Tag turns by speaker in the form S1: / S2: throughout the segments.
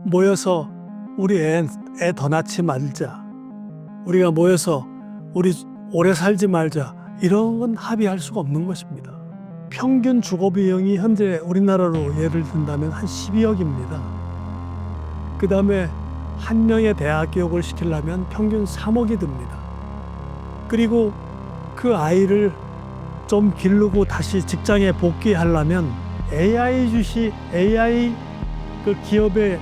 S1: 모여서 우리 애 더 낳지 말자. 우리가 모여서 우리 오래 살지 말자. 이런 건 합의할 수가 없는 것입니다. 평균 주거 비용이 현재 우리나라로 예를 든다면 한 12억입니다. 그 다음에 한 명의 대학 교육을 시키려면 평균 3억이 듭니다. 그리고 그 아이를 좀 기르고 다시 직장에 복귀하려면 AI 그 기업의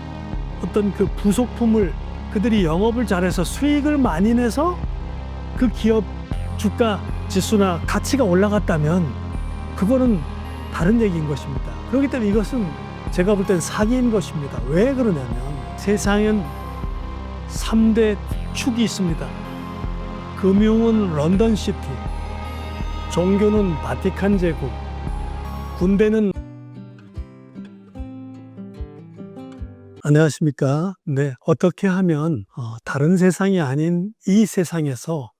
S1: 어떤 그 부속품을 그들이 영업을 잘해서 수익을 많이 내서 그 기업 주가 지수나 가치가 올라갔다면 그거는 다른 얘기인 것입니다. 그렇기 때문에 이것은 제가 볼 땐 사기인 것입니다. 왜 그러냐면 세상엔 3대 축이 있습니다. 금융은 런던시티, 종교는 바티칸 제국, 군대는 안녕하십니까? 네, 어떻게 하면 다른 세상이 아닌 이 세상에서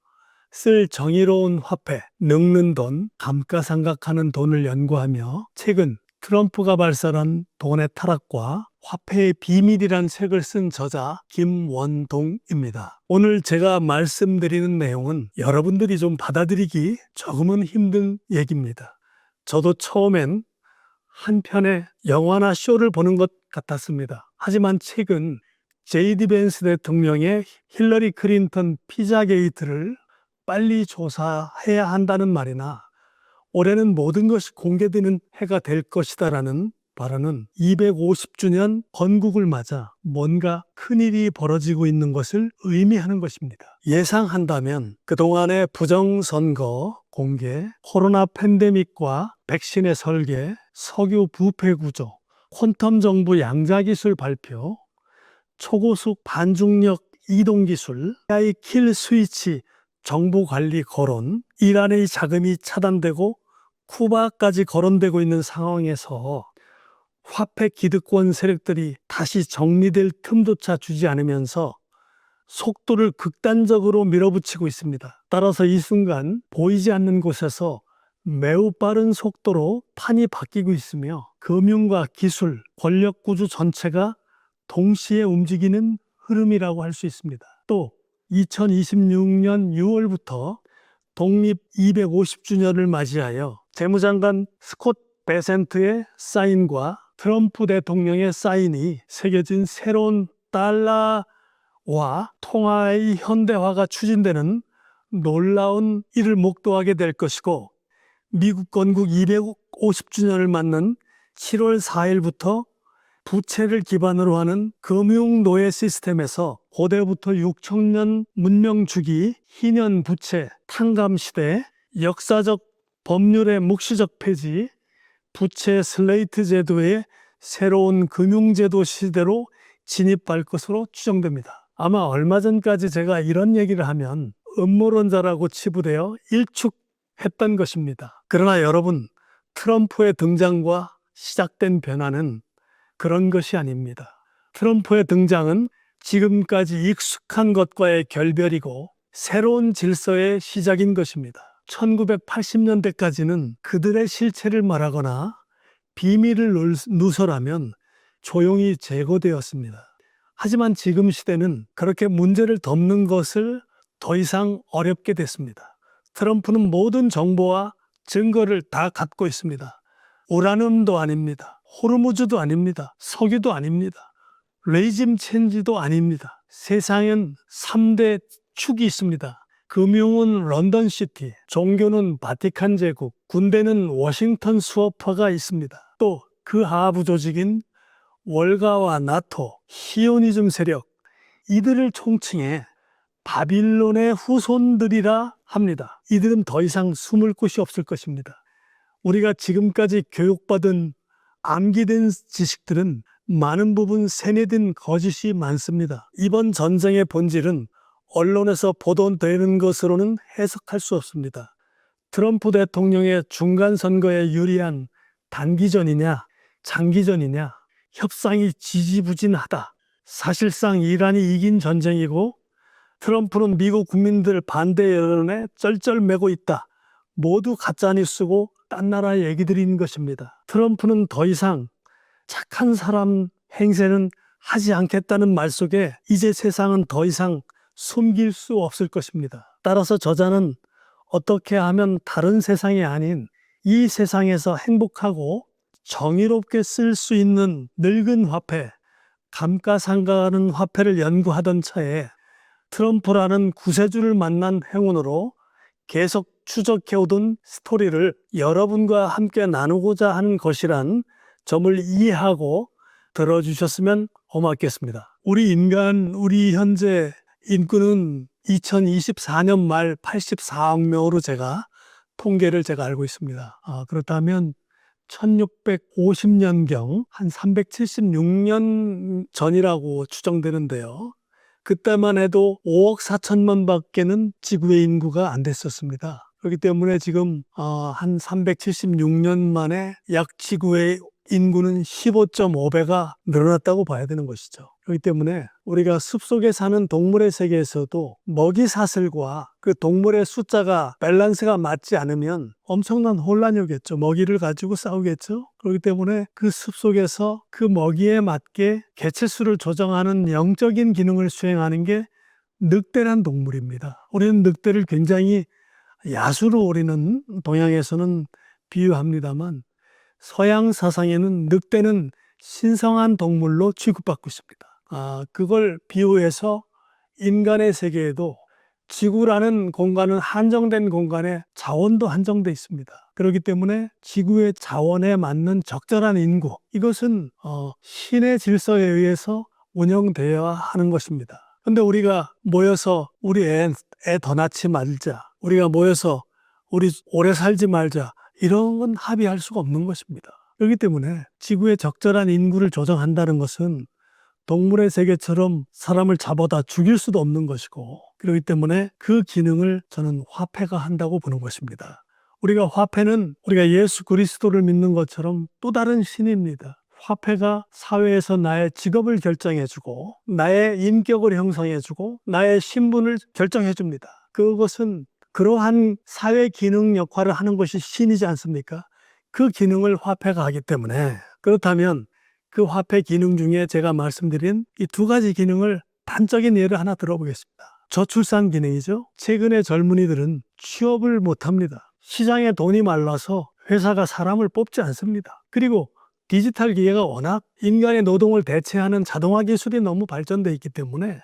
S1: 쓸 정의로운 화폐, 늙는 돈, 감가상각하는 돈을 연구하며 최근 트럼프가 발설한 돈의 타락과 화폐의 비밀이란 책을 쓴 저자 김원동입니다. 오늘 제가 말씀드리는 내용은 여러분들이 좀 받아들이기 조금은 힘든 얘기입니다. 저도 처음엔 한 편의 영화나 쇼를 보는 것 같았습니다. 하지만 최근 제이디 벤스 대통령의 힐러리 클린턴 피자 게이트를 빨리 조사해야 한다는 말이나 올해는 모든 것이 공개되는 해가 될 것이다라는 발언은 250주년 건국을 맞아 뭔가 큰일이 벌어지고 있는 것을 의미하는 것입니다. 예상한다면 그동안의 부정선거 공개, 코로나 팬데믹과 백신의 설계, 석유 부패 구조, 퀀텀 정부 양자기술 발표, 초고속 반중력 이동기술, AI 킬 스위치 정보관리 거론, 이란의 자금이 차단되고 쿠바까지 거론되고 있는 상황에서 화폐 기득권 세력들이 다시 정리될 틈조차 주지 않으면서 속도를 극단적으로 밀어붙이고 있습니다. 따라서 이 순간 보이지 않는 곳에서 매우 빠른 속도로 판이 바뀌고 있으며 금융과 기술, 권력구조 전체가 동시에 움직이는 흐름이라고 할 수 있습니다. 또 2026년 6월부터 독립 250주년을 맞이하여 재무장관 스콧 베센트의 사인과 트럼프 대통령의 사인이 새겨진 새로운 달러와 통화의 현대화가 추진되는 놀라운 일을 목도하게 될 것이고, 미국 건국 250주년을 맞는 7월 4일부터 부채를 기반으로 하는 금융노예 시스템에서 고대부터 6천년 문명 주기, 희년 부채, 탕감 시대, 역사적 법률의 묵시적 폐지, 부채 슬레이트 제도의 새로운 금융제도 시대로 진입할 것으로 추정됩니다. 아마 얼마 전까지 제가 이런 얘기를 하면 음모론자라고 치부되어 일축했던 것입니다. 그러나 여러분, 트럼프의 등장과 시작된 변화는 그런 것이 아닙니다. 트럼프의 등장은 지금까지 익숙한 것과의 결별이고 새로운 질서의 시작인 것입니다. 1980년대까지는 그들의 실체를 말하거나 비밀을 누설하면 조용히 제거되었습니다. 하지만 지금 시대는 그렇게 문제를 덮는 것을 더 이상 어렵게 됐습니다. 트럼프는 모든 정보와 증거를 다 갖고 있습니다. 우라늄도 아닙니다. 호르무즈도 아닙니다. 석유도 아닙니다. 레이짐 체인지도 아닙니다. 세상엔 3대 축이 있습니다. 금융은 런던시티, 종교는 바티칸 제국, 군대는 워싱턴 수업화가 있습니다. 또 그 하부 조직인 월가와 나토, 시오니즘 세력, 이들을 총칭해 바빌론의 후손들이라 합니다. 이들은 더 이상 숨을 곳이 없을 것입니다. 우리가 지금까지 교육받은 암기된 지식들은 많은 부분 세뇌된 거짓이 많습니다. 이번 전쟁의 본질은 언론에서 보도되는 것으로는 해석할 수 없습니다. 트럼프 대통령의 중간 선거에 유리한 단기전이냐, 장기전이냐, 협상이 지지부진하다. 사실상 이란이 이긴 전쟁이고 트럼프는 미국 국민들 반대 여론에 쩔쩔매고 있다. 모두 가짜뉴스고 딴 나라 얘기들인 것입니다. 트럼프는 더 이상 착한 사람 행세는 하지 않겠다는 말 속에 이제 세상은 더 이상 숨길 수 없을 것입니다. 따라서 저자는 어떻게 하면 다른 세상이 아닌 이 세상에서 행복하고 정의롭게 쓸 수 있는 늙은 화폐, 감가상각하는 화폐를 연구하던 차에 트럼프라는 구세주를 만난 행운으로 계속 추적해오던 스토리를 여러분과 함께 나누고자 하는 것이란 점을 이해하고 들어주셨으면 고맙겠습니다. 우리 현재 인구는 2024년 말 84억 명으로 제가 알고 있습니다. 그렇다면 1650년경 한 376년 전이라고 추정되는데요. 그때만 해도 5억 4천만 밖에는 지구의 인구가 안 됐었습니다. 그렇기 때문에 지금 한 376년 만에 약 지구의 인구는 15.5배가 늘어났다고 봐야 되는 것이죠. 그렇기 때문에 우리가 숲속에 사는 동물의 세계에서도 먹이 사슬과 그 동물의 숫자가 밸런스가 맞지 않으면 엄청난 혼란이 오겠죠. 먹이를 가지고 싸우겠죠. 그렇기 때문에 그 숲속에서 그 먹이에 맞게 개체수를 조정하는 영적인 기능을 수행하는 게 늑대란 동물입니다. 우리는 늑대를 굉장히 야수로 우리는 동양에서는 비유합니다만 서양 사상에는 늑대는 신성한 동물로 취급받고 있습니다. 그걸 비유해서 인간의 세계에도 지구라는 공간은 한정된 공간에 자원도 한정돼 있습니다. 그렇기 때문에 지구의 자원에 맞는 적절한 인구, 이것은 신의 질서에 의해서 운영되어야 하는 것입니다. 그런데 우리가 모여서 우리 애 더 낳지 말자, 우리가 모여서 우리 오래 살지 말자, 이런 건 합의할 수가 없는 것입니다. 그렇기 때문에 지구의 적절한 인구를 조정한다는 것은 동물의 세계처럼 사람을 잡아다 죽일 수도 없는 것이고, 그렇기 때문에 그 기능을 저는 화폐가 한다고 보는 것입니다. 화폐는 우리가 예수 그리스도를 믿는 것처럼 또 다른 신입니다. 화폐가 사회에서 나의 직업을 결정해주고 나의 인격을 형성해주고 나의 신분을 결정해줍니다. 그것은 그러한 사회 기능 역할을 하는 것이 신이지 않습니까? 그 기능을 화폐가 하기 때문에, 그렇다면 그 화폐 기능 중에 제가 말씀드린 이 두 가지 기능을 단적인 예를 하나 들어보겠습니다. 저출산 기능이죠. 최근에 젊은이들은 취업을 못합니다. 시장에 돈이 말라서 회사가 사람을 뽑지 않습니다. 그리고 디지털 기계가 워낙 인간의 노동을 대체하는 자동화 기술이 너무 발전되어 있기 때문에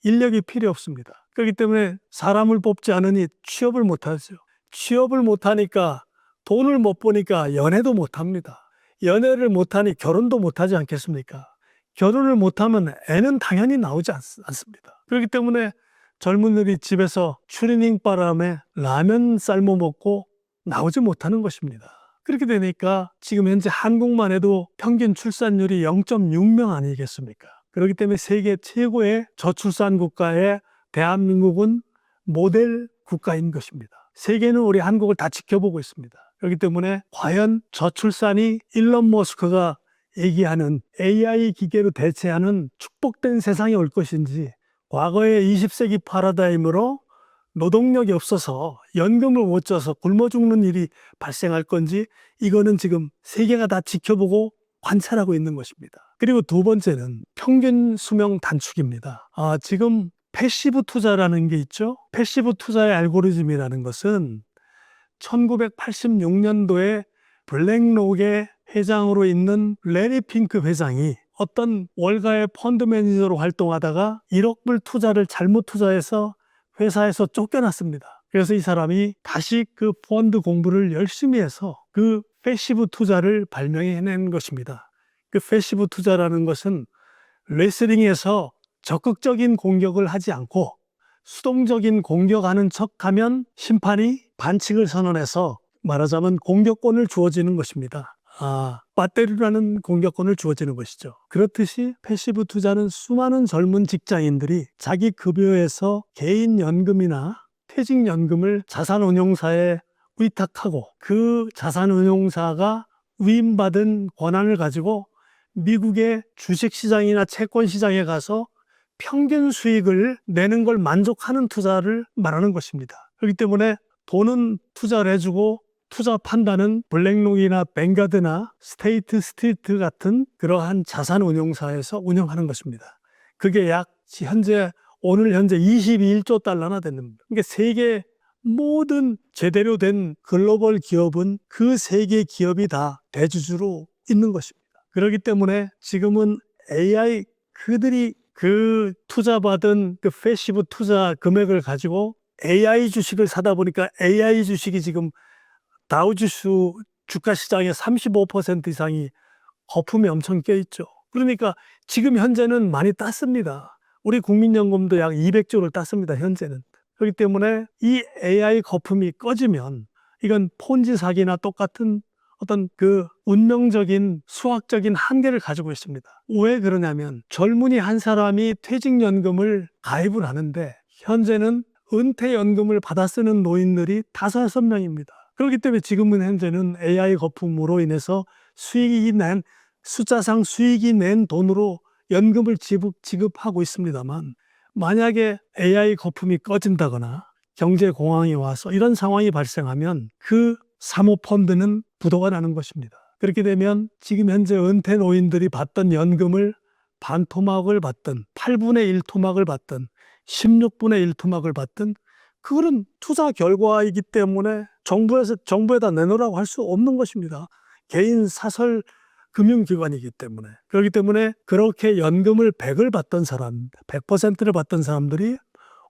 S1: 인력이 필요 없습니다. 그렇기 때문에 사람을 뽑지 않으니 취업을 못하죠. 취업을 못하니까 돈을 못 버니까 연애도 못합니다. 연애를 못하니 결혼도 못하지 않겠습니까? 결혼을 못하면 애는 당연히 나오지 않습니다. 그렇기 때문에 젊은이들이 집에서 추리닝 바람에 라면 삶아 먹고 나오지 못하는 것입니다. 그렇게 되니까 지금 현재 한국만 해도 평균 출산율이 0.6명 아니겠습니까? 그렇기 때문에 세계 최고의 저출산 국가에 대한민국은 모델 국가인 것입니다. 세계는 우리 한국을 다 지켜보고 있습니다. 그렇기 때문에 과연 저출산이 일론 머스크가 얘기하는 AI 기계로 대체하는 축복된 세상이 올 것인지, 과거의 20세기 파라다임으로 노동력이 없어서 연금을 못 줘서 굶어 죽는 일이 발생할 건지, 이거는 지금 세계가 다 지켜보고 관찰하고 있는 것입니다. 그리고 두 번째는 평균 수명 단축입니다. 지금 패시브 투자라는 게 있죠. 패시브 투자의 알고리즘이라는 것은 1986년도에 블랙록의 회장으로 있는 레리 핑크 회장이 어떤 월가의 펀드 매니저로 활동하다가 1억 불 투자를 잘못 투자해서 회사에서 쫓겨났습니다. 그래서 이 사람이 다시 그 펀드 공부를 열심히 해서 그 패시브 투자를 발명해낸 것입니다. 그 패시브 투자라는 것은 레슬링에서 적극적인 공격을 하지 않고 수동적인 공격하는 척하면 심판이 반칙을 선언해서 말하자면 공격권을 주어지는 것입니다. 배터리라는 공격권을 주어지는 것이죠. 그렇듯이 패시브 투자는 수많은 젊은 직장인들이 자기 급여에서 개인연금이나 퇴직연금을 자산운용사에 위탁하고 그 자산운용사가 위임받은 권한을 가지고 미국의 주식시장이나 채권시장에 가서 평균 수익을 내는 걸 만족하는 투자를 말하는 것입니다. 그렇기 때문에 돈은 투자를 해주고 투자 판단은 블랙록이나 뱅가드나 스테이트 스트리트 같은 그러한 자산 운용사에서 운영하는 것입니다. 그게 오늘 현재 22조 달러나 됩니다. 그러니까 세계 모든 제대로 된 글로벌 기업은 그 세계 기업이 다 대주주로 있는 것입니다. 그렇기 때문에 지금은 AI 그들이 그 투자받은 그 패시브 투자 금액을 가지고 AI 주식을 사다 보니까 AI 주식이 지금 다우지수 주가 시장의 35% 이상이 거품이 엄청 껴있죠. 그러니까 지금 현재는 많이 땄습니다. 우리 국민연금도 약 200조를 땄습니다. 현재는. 그렇기 때문에 이 AI 거품이 꺼지면 이건 폰지 사기나 똑같은 어떤 그 운명적인 수학적인 한계를 가지고 있습니다. 왜 그러냐면 젊은이 한 사람이 퇴직연금을 가입을 하는데 현재는 은퇴연금을 받아 쓰는 노인들이 5-6명입니다. 그렇기 때문에 지금은 현재는 AI 거품으로 인해서 숫자상 수익이 낸 돈으로 연금을 지급하고 있습니다만 만약에 AI 거품이 꺼진다거나 경제 공황이 와서 이런 상황이 발생하면 그 사모펀드는 부도가 나는 것입니다. 그렇게 되면 지금 현재 은퇴 노인들이 받던 연금을 반토막을 받든 8분의 1 토막을 받든 16분의 1 토막을 받든 그거는 투자 결과이기 때문에 정부에다 내놓으라고 할 수 없는 것입니다. 개인 사설 금융기관이기 때문에. 그렇기 때문에 그렇게 연금을 100을 받던 사람, 100%를 받던 사람들이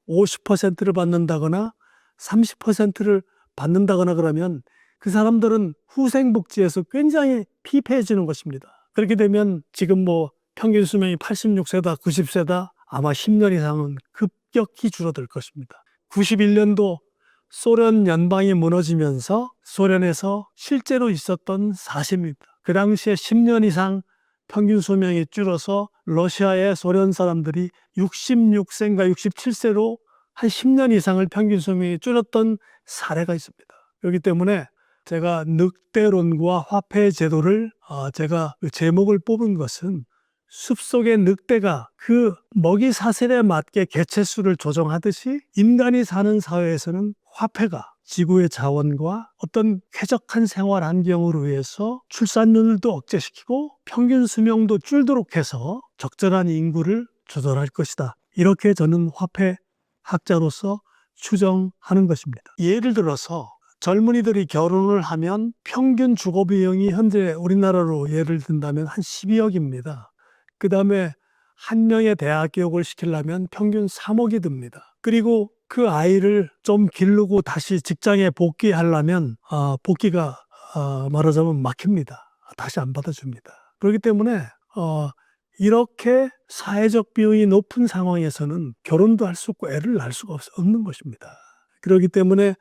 S1: 50%를 받는다거나 30%를 받는다거나 그러면 그 사람들은 후생복지에서 굉장히 피폐해지는 것입니다. 그렇게 되면 지금 평균 수명이 86세다, 90세다 아마 10년 이상은 급격히 줄어들 것입니다. 91년도 소련 연방이 무너지면서 소련에서 실제로 있었던 사실입니다. 그 당시에 10년 이상 평균 수명이 줄어서 러시아의 소련 사람들이 66세인가 67세로 한 10년 이상을 평균 수명이 줄었던 사례가 있습니다. 그렇기 때문에 제가 늑대론과 화폐 제도를 제가 제목을 뽑은 것은 숲속의 늑대가 그 먹이 사슬에 맞게 개체수를 조정하듯이 인간이 사는 사회에서는 화폐가 지구의 자원과 어떤 쾌적한 생활 환경을 위해서 출산율도 억제시키고 평균 수명도 줄도록 해서 적절한 인구를 조절할 것이다. 이렇게 저는 화폐 학자로서 추정하는 것입니다. 예를 들어서 젊은이들이 결혼을 하면 평균 주거 비용이 현재 우리나라로 예를 든다면 한 12억입니다. 그 다음에 한 명의 대학 교육을 시키려면 평균 3억이 듭니다. 그리고 그 아이를 좀 기르고 다시 직장에 복귀하려면 복귀가 말하자면 막힙니다. 다시 안 받아줍니다. 그렇기 때문에 이렇게 사회적 비용이 높은 상황에서는 결혼도 할 수 없고 애를 낳을 수가 없는 것입니다. 그렇기 때문에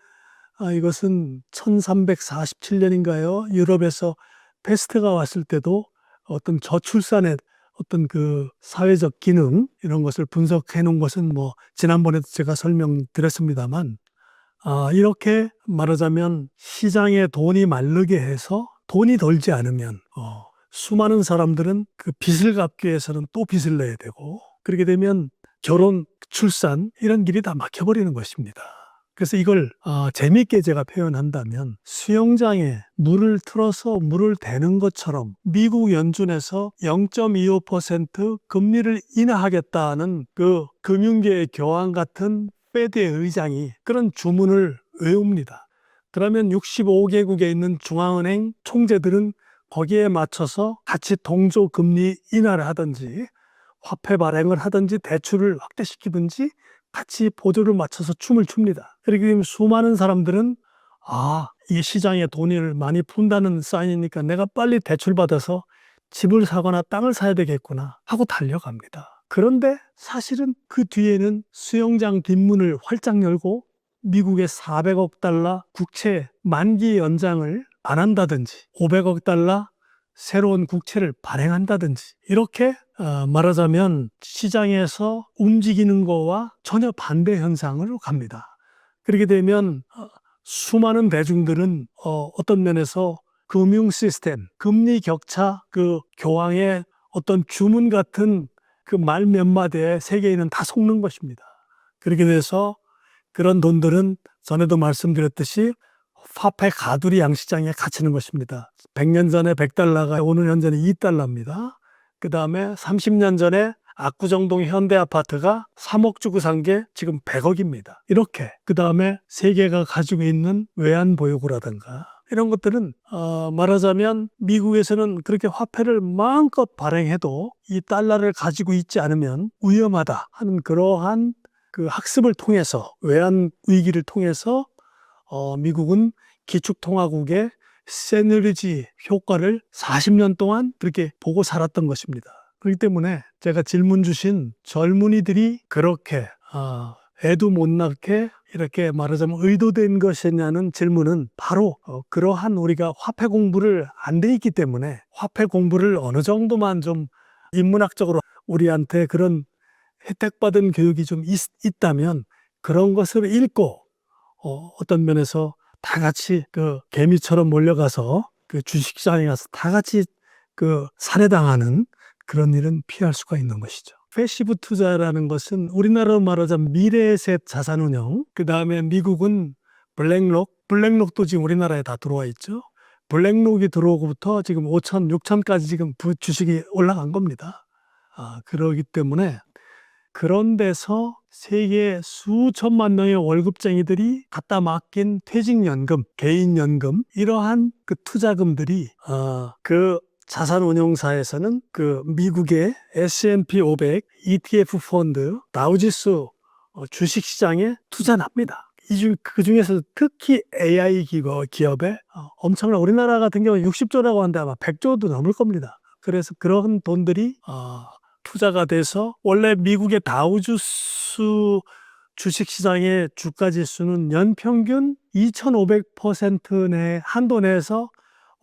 S1: 이것은 1347년인가요? 유럽에서 패스트가 왔을 때도 어떤 저출산의 어떤 그 사회적 기능 이런 것을 분석해 놓은 것은 지난번에도 제가 설명드렸습니다만 이렇게 말하자면 시장에 돈이 마르게 해서 돈이 돌지 않으면 수많은 사람들은 그 빚을 갚기 위해서는 또 빚을 내야 되고 그렇게 되면 결혼, 출산 이런 길이 다 막혀버리는 것입니다. 그래서 이걸 재미있게 제가 표현한다면 수영장에 물을 틀어서 물을 대는 것처럼 미국 연준에서 0.25% 금리를 인하하겠다는 그 금융계의 교황 같은 페드의 의장이 그런 주문을 외웁니다. 그러면 65개국에 있는 중앙은행 총재들은 거기에 맞춰서 같이 동조 금리 인하를 하든지 화폐 발행을 하든지 대출을 확대시키든지 같이 보조를 맞춰서 춤을 춥니다. 그리고 수많은 사람들은 이게 시장에 돈을 많이 푼다는 사인이니까 내가 빨리 대출받아서 집을 사거나 땅을 사야 되겠구나 하고 달려갑니다. 그런데 사실은 그 뒤에는 수영장 뒷문을 활짝 열고 미국의 400억 달러 국채 만기 연장을 안 한다든지 500억 달러 새로운 국채를 발행한다든지 이렇게 말하자면 시장에서 움직이는 거와 전혀 반대 현상으로 갑니다. 그렇게 되면 수많은 대중들은 어떤 면에서 금융 시스템, 금리 격차, 그 교황의 어떤 주문 같은 그 말 몇 마디에 세계인은 다 속는 것입니다. 그렇게 돼서 그런 돈들은 전에도 말씀드렸듯이 화폐 가두리 양시장에 갇히는 것입니다. 100년 전에 100달러가 오늘 현재는 2달러입니다. 그 다음에 30년 전에 압구정동 현대아파트가 3억 주고 산 게 지금 100억입니다. 이렇게 그 다음에 세계가 가지고 있는 외환보유고라든가 이런 것들은 말하자면 미국에서는 그렇게 화폐를 마음껏 발행해도 이 달러를 가지고 있지 않으면 위험하다 하는 그러한 그 학습을 통해서 외환 위기를 통해서 미국은 기축통화국의 세너리지 효과를 40년 동안 그렇게 보고 살았던 것입니다. 그렇기 때문에 제가 질문 주신 젊은이들이 그렇게 애도 못 낳게 이렇게 말하자면 의도된 것이냐는 질문은 바로 그러한 우리가 화폐 공부를 안 돼 있기 때문에 화폐 공부를 어느 정도만 좀 인문학적으로 우리한테 그런 혜택받은 교육이 좀 있다면 그런 것을 읽고 어떤 면에서 다 같이 그 개미처럼 몰려가서 그 주식시장에 가서 다 같이 그 살해당하는 그런 일은 피할 수가 있는 것이죠. 패시브 투자라는 것은 우리나라로 말하자면 미래에셋 자산운용, 그 다음에 미국은 블랙록도 지금 우리나라에 다 들어와 있죠. 블랙록이 들어오고부터 지금 5천, 6천까지 지금 주식이 올라간 겁니다. 그러기 때문에 그런 데서 세계 수천만 명의 월급쟁이들이 갖다 맡긴 퇴직연금, 개인연금 이러한 그 투자금들이 그 자산운용사에서는 그 미국의 S&P 500 ETF 펀드 다우지수 주식시장에 투자합니다. 그 중에서 특히 AI 기업에 엄청난 우리나라 같은 경우 60조라고 하는데 아마 100조도 넘을 겁니다. 그래서 그런 돈들이 투자가 돼서 원래 미국의 다우지수 주식시장의 주가지수는 연평균 2,500% 내 한도 내에서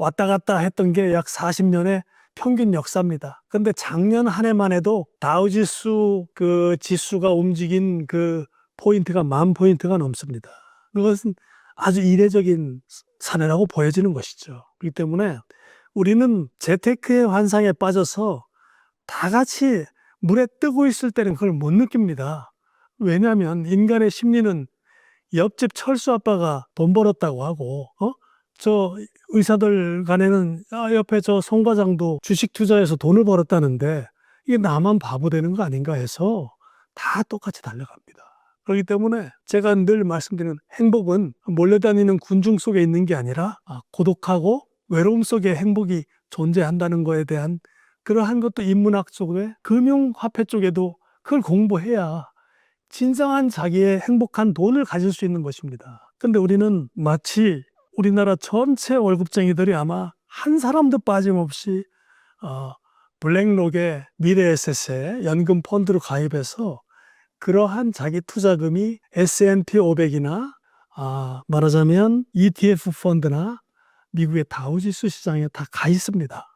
S1: 왔다 갔다 했던 게 약 40년의 평균 역사입니다. 근데 작년 한 해만 해도 다우지수 그 지수가 움직인 그 포인트가 10,000포인트가 넘습니다. 그것은 아주 이례적인 사례라고 보여지는 것이죠. 그렇기 때문에 우리는 재테크의 환상에 빠져서 다 같이 물에 뜨고 있을 때는 그걸 못 느낍니다. 왜냐하면 인간의 심리는 옆집 철수 아빠가 돈 벌었다고 하고 저 의사들 간에는 옆에 저 송 과장도 주식 투자해서 돈을 벌었다는데 이게 나만 바보 되는 거 아닌가 해서 다 똑같이 달려갑니다. 그렇기 때문에 제가 늘 말씀드리는 행복은 몰려다니는 군중 속에 있는 게 아니라 고독하고 외로움 속에 행복이 존재한다는 거에 대한 그러한 것도 인문학 쪽에 금융화폐 쪽에도 그걸 공부해야 진정한 자기의 행복한 돈을 가질 수 있는 것입니다. 근데 우리는 마치 우리나라 전체 월급쟁이들이 아마 한 사람도 빠짐없이 블랙록의 미래에셋에 연금 펀드로 가입해서 그러한 자기 투자금이 S&P 500이나 말하자면 ETF 펀드나 미국의 다우지수 시장에 다 가 있습니다.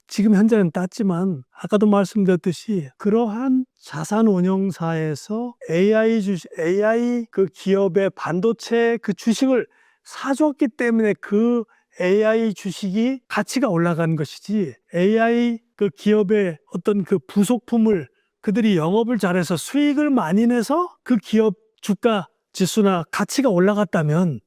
S1: 지금 현재는 땄지만 아까도 말씀드렸듯이 그러한 자산운용사에서 AI 그 기업의 반도체 그 주식을 사줬기 때문에 그 AI 주식이 가치가 올라간 것이지 AI 그 기업의 어떤 그 부속품을 그들이 영업을 잘해서 수익을 많이 내서 그 기업 주가 지수나 가치가 올라갔다면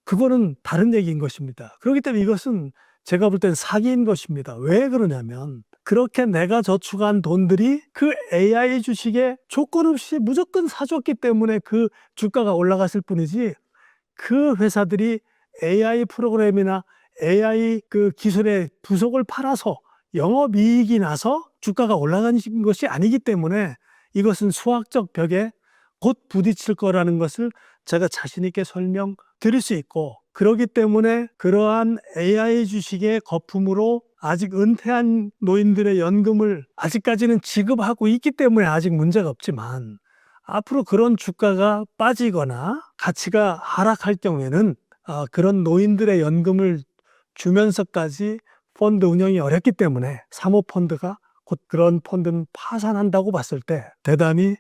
S1: 그거는 다른 얘기인 것입니다. 그렇기 때문에 이것은 제가 볼 땐 사기인 것입니다. 왜 그러냐면 그렇게 내가 저축한 돈들이 그 AI 주식에 조건 없이 무조건 사줬기 때문에 그 주가가 올라갔을 뿐이지 그 회사들이 AI 프로그램이나 AI 그 기술의 부속을 팔아서 영업이익이 나서 주가가 올라간 것이 아니기 때문에 이것은 수학적 벽에 곧 부딪힐 거라는 것을 제가 자신 있게 설명드릴 수 있고 그렇기 때문에 그러한 AI 주식의 거품으로 아직 은퇴한 노인들의 연금을 아직까지는 지급하고 있기 때문에 아직 문제가 없지만 앞으로 그런 주가가 빠지거나 가치가 하락할 경우에는 그런 노인들의 연금을 주면서까지 펀드 운영이 어렵기 때문에 사모펀드가 곧 그런 펀드는 파산한다고 봤을 때 대단히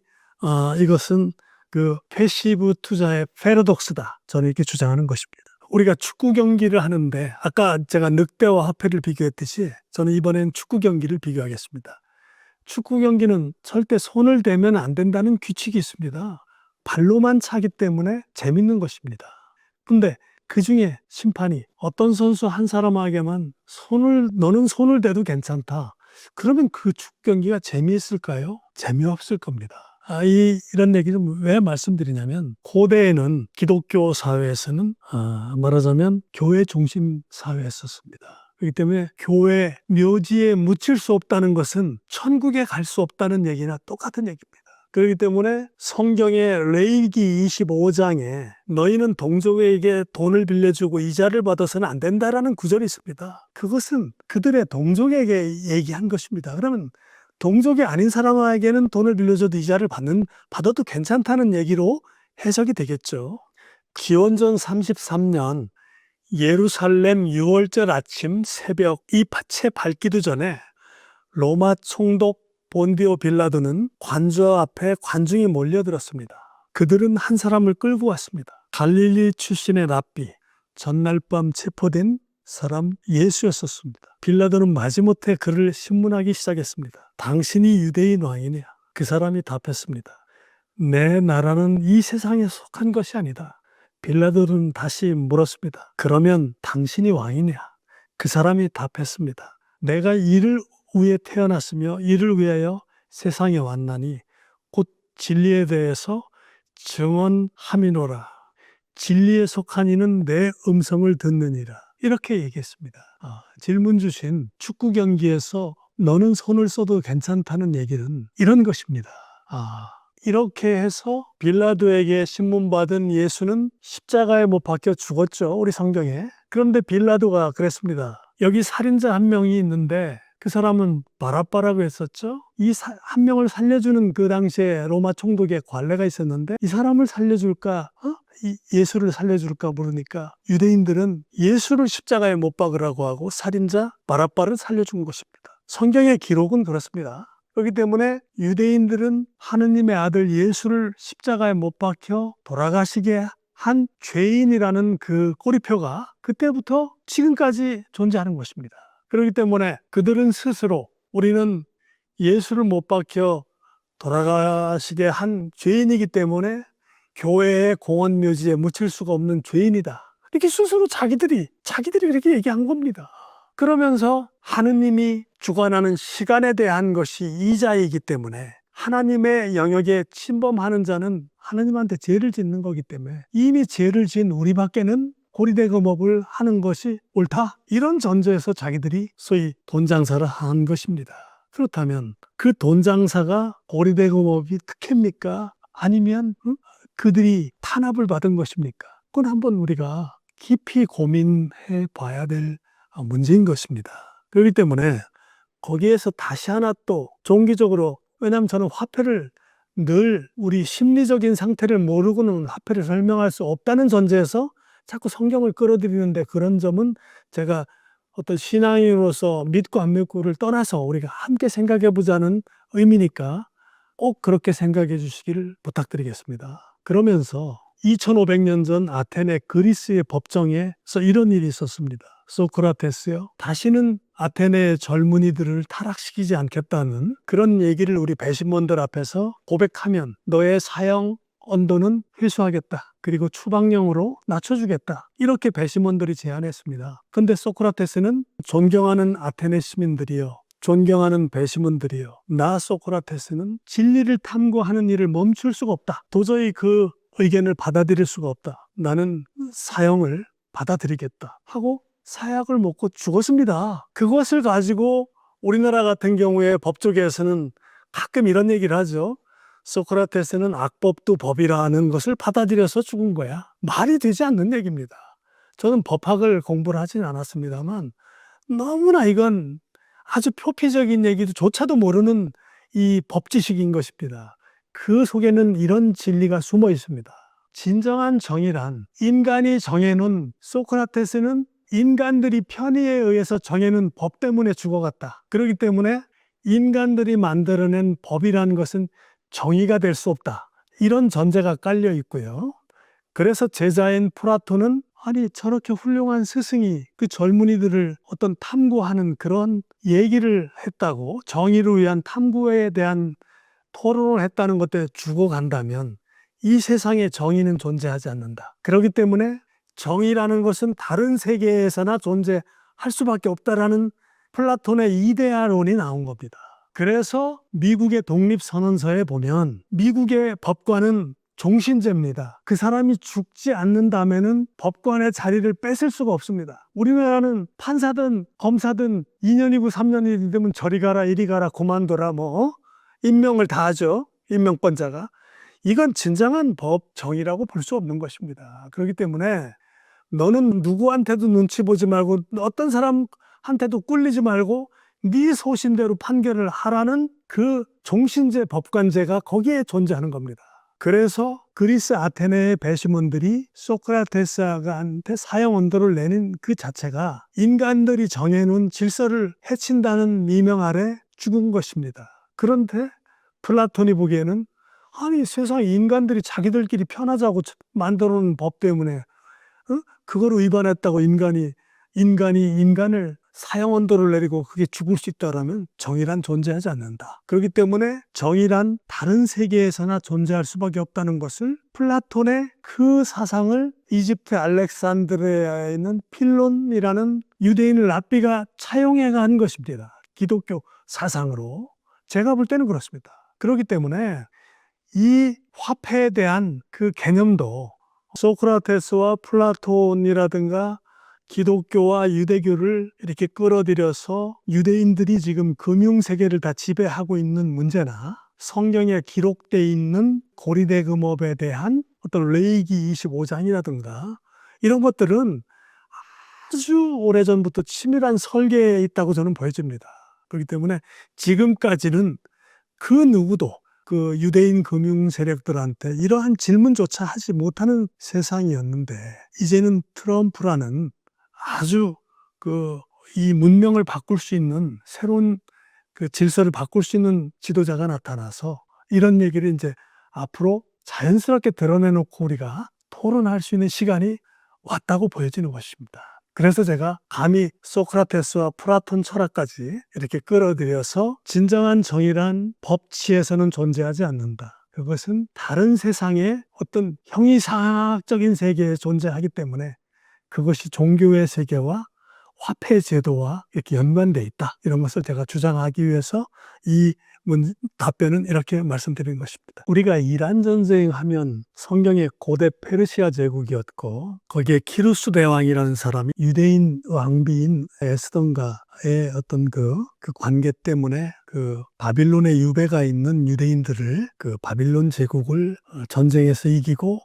S1: 이것은 그 패시브 투자의 패러독스다. 저는 이렇게 주장하는 것입니다. 우리가 축구 경기를 하는데 아까 제가 늑대와 화폐를 비교했듯이 저는 이번엔 축구 경기를 비교하겠습니다. 축구 경기는 절대 손을 대면 안 된다는 규칙이 있습니다. 발로만 차기 때문에 재밌는 것입니다. 근데 그 중에 심판이 어떤 선수 한 사람에게만 너는 손을 대도 괜찮다. 그러면 그 축구 경기가 재미있을까요? 재미없을 겁니다. 이런 얘기를 왜 말씀드리냐면, 고대에는 기독교 사회에서는 말하자면 교회 중심 사회였었습니다. 그렇기 때문에 교회 묘지에 묻힐 수 없다는 것은 천국에 갈 수 없다는 얘기나 똑같은 얘기입니다. 그렇기 때문에 성경의 레위기 25장에 너희는 동족에게 돈을 빌려주고 이자를 받아서는 안 된다라는 구절이 있습니다. 그것은 그들의 동족에게 얘기한 것입니다. 그러면 동족이 아닌 사람에게는 돈을 빌려줘도 이자를 받아도 괜찮다는 얘기로 해석이 되겠죠. 기원전 33년 예루살렘 6월절 아침 새벽 이 채 밝기도 전에 로마 총독 본디오 빌라도는 관저 앞에 관중이 몰려들었습니다. 그들은 한 사람을 끌고 왔습니다. 갈릴리 출신의 랍비, 전날 밤 체포된 사람 예수였었습니다. 빌라도는 마지못해 그를 신문하기 시작했습니다. 당신이 유대인 왕이냐? 그 사람이 답했습니다. 내 나라는 이 세상에 속한 것이 아니다. 빌라도는 다시 물었습니다. 그러면 당신이 왕이냐? 그 사람이 답했습니다. 내가 이를 위해 태어났으며 이를 위하여 세상에 왔나니 곧 진리에 대해서 증언함이노라. 진리에 속한 이는 내 음성을 듣느니라. 이렇게 얘기했습니다. 질문 주신 축구 경기에서 너는 손을 써도 괜찮다는 얘기는 이런 것입니다. 이렇게 해서 빌라도에게 신문받은 예수는 십자가에 못 박혀 죽었죠. 우리 성경에. 그런데 빌라도가 그랬습니다. 여기 살인자 한 명이 있는데 그 사람은 바라바라고 했었죠. 한 명을 살려주는 그 당시에 로마 총독의 관례가 있었는데 이 사람을 살려줄까? 예수를 살려줄까 물으니까 유대인들은 예수를 십자가에 못 박으라고 하고 살인자 바라바를 살려준 것입니다. 성경의 기록은 그렇습니다. 그렇기 때문에 유대인들은 하느님의 아들 예수를 십자가에 못 박혀 돌아가시게 한 죄인이라는 그 꼬리표가 그때부터 지금까지 존재하는 것입니다. 그렇기 때문에 그들은 스스로 우리는 예수를 못 박혀 돌아가시게 한 죄인이기 때문에 교회의 공원 묘지에 묻힐 수가 없는 죄인이다. 이렇게 스스로 자기들이 그렇게 얘기한 겁니다. 그러면서 하느님이 주관하는 시간에 대한 것이 이자이기 때문에 하나님의 영역에 침범하는 자는 하느님한테 죄를 짓는 거기 때문에 이미 죄를 지은 우리밖에는 고리대금업을 하는 것이 옳다. 이런 전제에서 자기들이 소위 돈장사를 한 것입니다. 그렇다면 그 돈장사가 고리대금업이 특혜입니까? 아니면 그들이 탄압을 받은 것입니까? 그건 한번 우리가 깊이 고민해 봐야 될 문제인 것입니다. 그렇기 때문에 거기에서 다시 하나 또 종기적으로, 왜냐하면 저는 화폐를 늘 우리 심리적인 상태를 모르고는 화폐를 설명할 수 없다는 전제에서 자꾸 성경을 끌어들이는데, 그런 점은 제가 어떤 신앙인으로서 믿고 안 믿고를 떠나서 우리가 함께 생각해 보자는 의미니까 꼭 그렇게 생각해 주시기를 부탁드리겠습니다. 그러면서 2500년 전 아테네 그리스의 법정에서 이런 일이 있었습니다. 소크라테스요, 다시는 아테네의 젊은이들을 타락시키지 않겠다는 그런 얘기를 우리 배심원들 앞에서 고백하면 너의 사형 언도는 회수하겠다. 그리고 추방령으로 낮춰주겠다. 이렇게 배심원들이 제안했습니다. 근데 소크라테스는 존경하는 아테네 시민들이요, 존경하는 배심원들이요, 나 소크라테스는 진리를 탐구하는 일을 멈출 수가 없다. 도저히 그 의견을 받아들일 수가 없다. 나는 사형을 받아들이겠다 하고 사약을 먹고 죽었습니다. 그것을 가지고 우리나라 같은 경우에 법조계에서는 가끔 이런 얘기를 하죠. 소크라테스는 악법도 법이라는 것을 받아들여서 죽은 거야. 말이 되지 않는 얘기입니다. 저는 법학을 공부를 하진 않았습니다만 너무나 이건 아주 표피적인 얘기조차도 모르는 이 법지식인 것입니다. 그 속에는 이런 진리가 숨어 있습니다. 진정한 정의란 인간이 정해놓은, 소크라테스는 인간들이 편의에 의해서 정해놓은 법 때문에 죽어갔다. 그렇기 때문에 인간들이 만들어낸 법이라는 것은 정의가 될 수 없다. 이런 전제가 깔려 있고요. 그래서 제자인 플라톤은 아니 저렇게 훌륭한 스승이 그 젊은이들을 어떤 탐구하는 그런 얘기를 했다고, 정의를 위한 탐구에 대한 토론을 했다는 것 때문에 죽어간다면 이 세상에 정의는 존재하지 않는다. 그렇기 때문에 정의라는 것은 다른 세계에서나 존재할 수밖에 없다라는 플라톤의 이데아론이 나온 겁니다. 그래서 미국의 독립선언서에 보면 미국의 법관은 종신제입니다. 그 사람이 죽지 않는다면은 법관의 자리를 뺏을 수가 없습니다. 우리나라는 판사든 검사든 2년이고 3년이 되면 저리 가라 이리 가라 그만둬라 임명을 다 하죠. 임명권자가. 이건 진정한 법 정의라고 볼 수 없는 것입니다. 그렇기 때문에 너는 누구한테도 눈치 보지 말고 어떤 사람한테도 꿀리지 말고 네 소신대로 판결을 하라는 그 종신제 법관제가 거기에 존재하는 겁니다. 그래서 그리스 아테네의 배심원들이 소크라테스한테 사형 언도를 내는 그 자체가 인간들이 정해놓은 질서를 해친다는 미명 아래 죽은 것입니다. 그런데 플라톤이 보기에는 아니 세상 인간들이 자기들끼리 편하자고 만들어 놓은 법 때문에 그걸 위반했다고 인간이 인간을 사형 언도를 내리고 그게 죽을 수 있다라면 정의란 존재하지 않는다. 그렇기 때문에 정의란 다른 세계에서나 존재할 수밖에 없다는 것을 플라톤의 그 사상을 이집트 알렉산드리아에 있는 필론이라는 유대인 랍비가 차용해 간 것입니다. 기독교 사상으로. 제가 볼 때는 그렇습니다. 그렇기 때문에 이 화폐에 대한 그 개념도 소크라테스와 플라톤이라든가 기독교와 유대교를 이렇게 끌어들여서 유대인들이 지금 금융세계를 다 지배하고 있는 문제나 성경에 기록되어 있는 고리대금업에 대한 어떤 레위기 25장이라든가 이런 것들은 아주 오래전부터 치밀한 설계에 있다고 저는 보여집니다. 그렇기 때문에 지금까지는 그 누구도 그 유대인 금융 세력들한테 이러한 질문조차 하지 못하는 세상이었는데 이제는 트럼프라는 아주 이 문명을 바꿀 수 있는 새로운 그 질서를 바꿀 수 있는 지도자가 나타나서 이런 얘기를 이제 앞으로 자연스럽게 드러내놓고 우리가 토론할 수 있는 시간이 왔다고 보여지는 것입니다. 그래서 제가 감히 소크라테스와 플라톤 철학까지 이렇게 끌어들여서 진정한 정의란 법치에서는 존재하지 않는다. 그것은 다른 세상의 어떤 형이상학적인 세계에 존재하기 때문에 그것이 종교의 세계와 화폐 제도와 이렇게 연관되어 있다. 이런 것을 제가 주장하기 위해서 이 답변은 이렇게 말씀드린 것입니다. 우리가 이란 전쟁 하면 성경의 고대 페르시아 제국이었고 거기에 키루스 대왕이라는 사람이 유대인 왕비인 에스던가의 어떤 그 관계 때문에 그 바빌론에 유배가 있는 유대인들을 그 바빌론 제국을 전쟁에서 이기고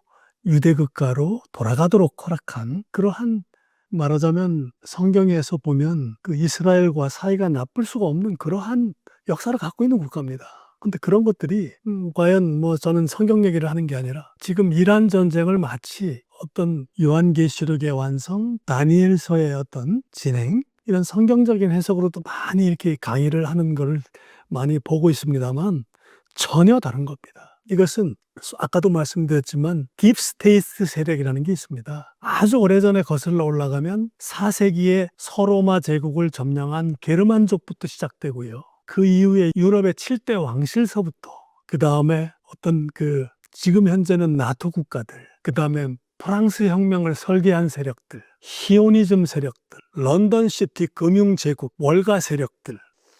S1: 유대 국가로 돌아가도록 허락한 그러한 말하자면 성경에서 보면 그 이스라엘과 사이가 나쁠 수가 없는 그러한 역사를 갖고 있는 국가입니다. 근데 그런 것들이 과연 저는 성경 얘기를 하는 게 아니라 지금 이란 전쟁을 마치 어떤 요한계시록의 완성, 다니엘서의 어떤 진행 이런 성경적인 해석으로도 많이 이렇게 강의를 하는 걸 많이 보고 있습니다만 전혀 다른 겁니다. 이것은 아까도 말씀드렸지만 딥스테이트 세력이라는 게 있습니다. 아주 오래전에 거슬러 올라가면 4세기에 서로마 제국을 점령한 게르만족부터 시작되고요. 그 이후에 유럽의 7대 왕실서부터 그 다음에 어떤 지금 현재는 나토 국가들 그 다음에 프랑스 혁명을 설계한 세력들, 히오니즘 세력들, 런던 시티 금융제국, 월가 세력들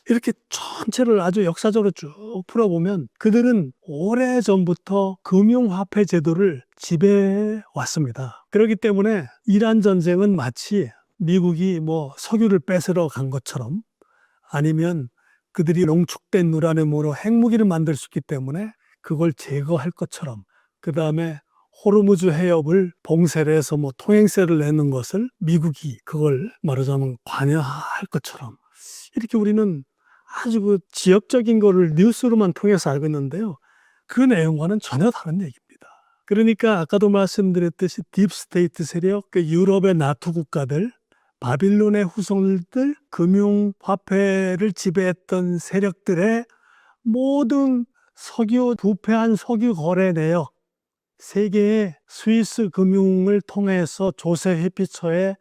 S1: 이렇게 전체를 아주 역사적으로 쭉 풀어보면 그들은 오래전부터 금융화폐 제도를 지배해 왔습니다. 그렇기 때문에 이란 전쟁은 마치 미국이 석유를 뺏으러 간 것처럼 아니면 그들이 농축된 우라늄으로 핵무기를 만들 수 있기 때문에 그걸 제거할 것처럼 그 다음에 호르무즈 해협을 봉쇄를 해서 통행세를 내는 것을 미국이 그걸 말하자면 관여할 것처럼 이렇게 우리는 아주 지역적인 거를 뉴스로만 통해서 알고 있는데요. 그 내용과는 전혀 다른 얘기입니다. 그러니까 아까도 말씀드렸듯이 딥스테이트 세력, 유럽의 나토 국가들, 바빌론의 후손들, 금융화폐를 지배했던 세력들의 모든 부패한 석유 거래 내역, 세계의 스위스 금융을 통해서 조세 회피처의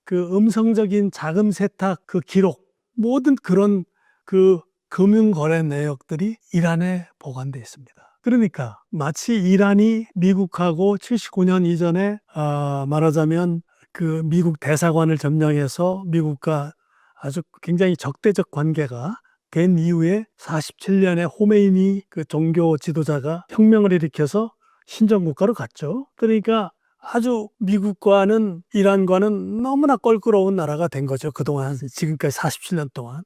S1: 그 음성적인 자금 세탁 기록, 모든 그런 금융 거래 내역들이 이란에 보관되어 있습니다. 그러니까 마치 이란이 미국하고 79년 이전에 말하자면 그 미국 대사관을 점령해서 미국과 아주 굉장히 적대적 관계가 된 이후에 47년에 호메이니 그 종교 지도자가 혁명을 일으켜서 신정국가로 갔죠. 그러니까 아주 미국과는 이란과는 너무나 껄끄러운 나라가 된 거죠. 그동안 지금까지 47년 동안.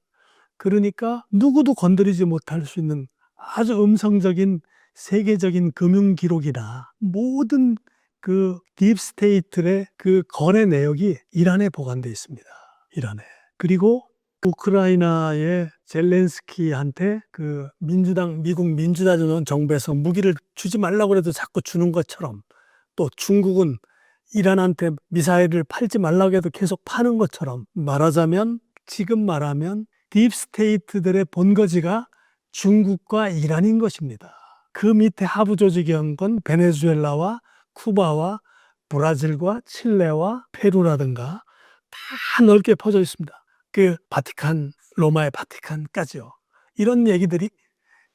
S1: 그러니까 누구도 건드리지 못할 수 있는 아주 음성적인 세계적인 금융 기록이나 모든 그 딥스테이트의 그 거래 내역이 이란에 보관되어 있습니다. 이란에. 그리고 우크라이나의 젤렌스키한테 그 미국 민주당 정부에서 무기를 주지 말라고 해도 자꾸 주는 것처럼, 또 중국은 이란한테 미사일을 팔지 말라고 해도 계속 파는 것처럼, 지금 말하면 딥스테이트들의 본거지가 중국과 이란인 것입니다. 그 밑에 하부 조직이었던 건 베네수엘라와 쿠바와 브라질과 칠레와 페루라든가 다 넓게 퍼져 있습니다. 그 바티칸, 로마의 바티칸까지요. 이런 얘기들이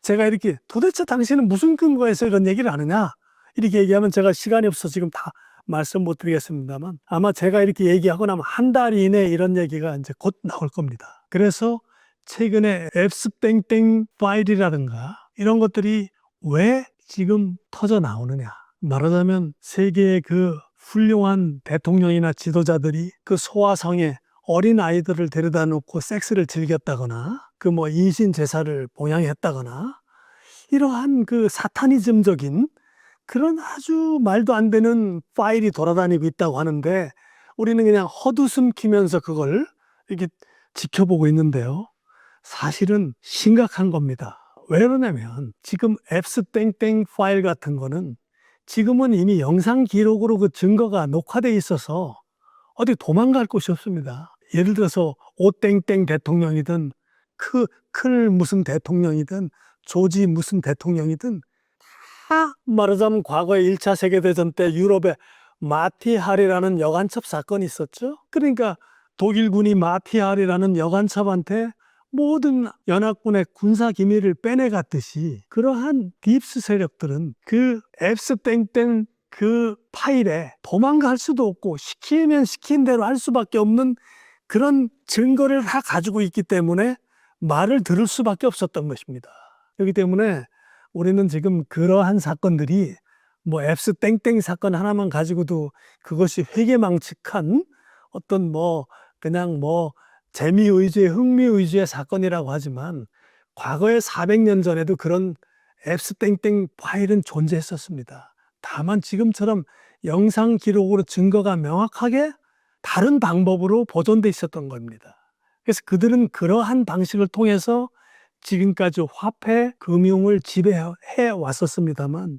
S1: 제가 이렇게 도대체 당신은 무슨 근거에서 이런 얘기를 하느냐? 이렇게 얘기하면 제가 시간이 없어서 지금 다 말씀 못 드리겠습니다만, 아마 제가 이렇게 얘기하고 나면 한 달 이내에 이런 얘기가 이제 곧 나올 겁니다. 그래서 최근에 앱스땡땡 파일이라든가 이런 것들이 왜 지금 터져 나오느냐. 말하자면 세계의 그 훌륭한 대통령이나 지도자들이 그 소아성에 어린 아이들을 데려다 놓고 섹스를 즐겼다거나 그 뭐 인신 제사를 봉양했다거나 이러한 그 사타니즘적인 그런 아주 말도 안 되는 파일이 돌아다니고 있다고 하는데, 우리는 그냥 헛웃음 키면서 그걸 이렇게 지켜보고 있는데요. 사실은 심각한 겁니다. 왜 그러냐면 지금 앱스땡땡 파일 같은 거는 지금은 이미 영상 기록으로 그 증거가 녹화되어 있어서 어디 도망갈 곳이 없습니다. 예를 들어서 오땡땡 대통령이든 큰 무슨 대통령이든 조지 무슨 대통령이든 다 말하자면 과거에 1차 세계대전 때 유럽에 마티하리라는 여간첩 사건이 있었죠. 그러니까 독일군이 마티하리라는 여간첩한테 모든 연합군의 군사 기밀을 빼내갔듯이, 그러한 딥스 세력들은 그 앱스땡땡 그 파일에 도망갈 수도 없고 시키면 시킨 대로 할 수밖에 없는 그런 증거를 다 가지고 있기 때문에 말을 들을 수밖에 없었던 것입니다. 그렇기 때문에 우리는 지금 그러한 사건들이 뭐 앱스땡땡 사건 하나만 가지고도 그것이 회계망측한 어떤 뭐 그냥 뭐 재미의주의 흥미의주의 사건이라고 하지만, 과거에 400년 전에도 그런 앱스땡땡 파일은 존재했었습니다. 다만 지금처럼 영상 기록으로 증거가 명확하게 다른 방법으로 보존돼 있었던 겁니다. 그래서 그들은 그러한 방식을 통해서 지금까지 화폐, 금융을 지배해 왔었습니다만,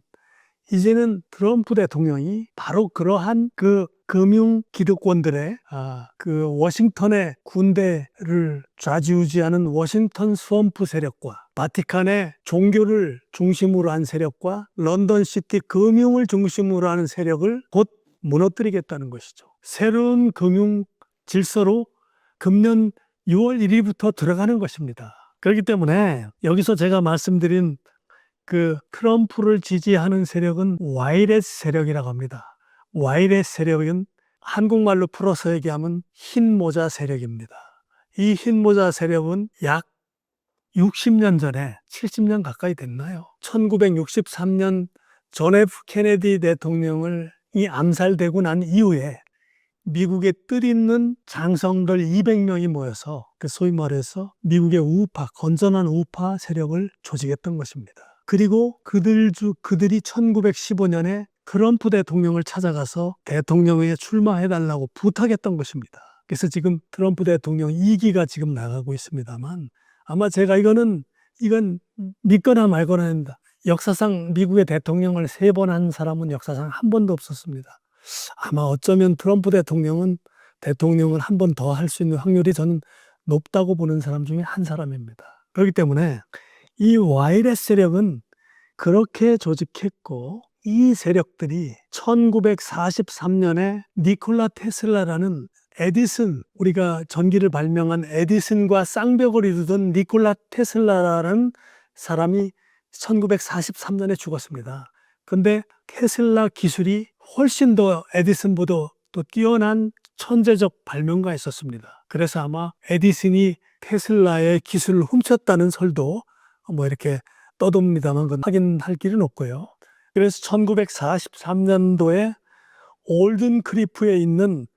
S1: 이제는 트럼프 대통령이 바로 그러한 그 금융 기득권들의 그 워싱턴의 군대를 좌지우지하는 워싱턴 스왑프 세력과 바티칸의 종교를 중심으로 한 세력과 런던 시티 금융을 중심으로 하는 세력을 곧 무너뜨리겠다는 것이죠. 새로운 금융 질서로 금년 6월 1일부터 들어가는 것입니다. 그렇기 때문에 여기서 제가 말씀드린 그 트럼프를 지지하는 세력은 와이렛 세력이라고 합니다. 와이렛 세력은 한국말로 풀어서 얘기하면 흰모자 세력입니다. 이 흰모자 세력은 약 60년 전에, 70년 가까이 됐나요? 1963년 존 F 케네디 대통령이 암살되고 난 이후에 미국의 뜻있는 장성들 200명이 모여서 그 소위 말해서 미국의 우파, 건전한 우파 세력을 조직했던 것입니다. 그리고 그들이 1915년에 트럼프 대통령을 찾아가서 대통령에 출마해달라고 부탁했던 것입니다. 그래서 지금 트럼프 대통령 2기가 지금 나가고 있습니다만, 아마 제가 이건 믿거나 말거나 합니다. 역사상 미국의 대통령을 3번 한 사람은 역사상 한 번도 없었습니다. 아마 어쩌면 트럼프 대통령은 한 번 더 할 수 있는 확률이 저는 높다고 보는 사람 중에 한 사람입니다. 그렇기 때문에 이 와이렛 세력은 그렇게 조직했고, 이 세력들이 1943년에 니콜라 테슬라라는 에디슨, 우리가 전기를 발명한 에디슨과 쌍벽을 이루던 니콜라 테슬라라는 사람이 1943년에 죽었습니다. 근데 테슬라 기술이 훨씬 더 에디슨보다 또 뛰어난 천재적 발명가였었습니다. 그래서 아마 에디슨이 테슬라의 기술을 훔쳤다는 설도 뭐 이렇게 떠돕니다만 그건 확인할 길은 없고요. 그래서 1943년도에 올든 크리프에 있는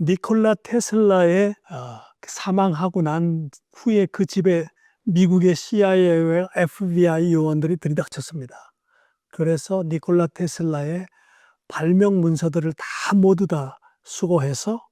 S1: 니콜라 테슬라의 사망하고 난 후에 그 집에 미국의 CIA와 FBI 요원들이 들이닥쳤습니다. 그래서 니콜라 테슬라의 발명 문서들을 모두 다 수거해서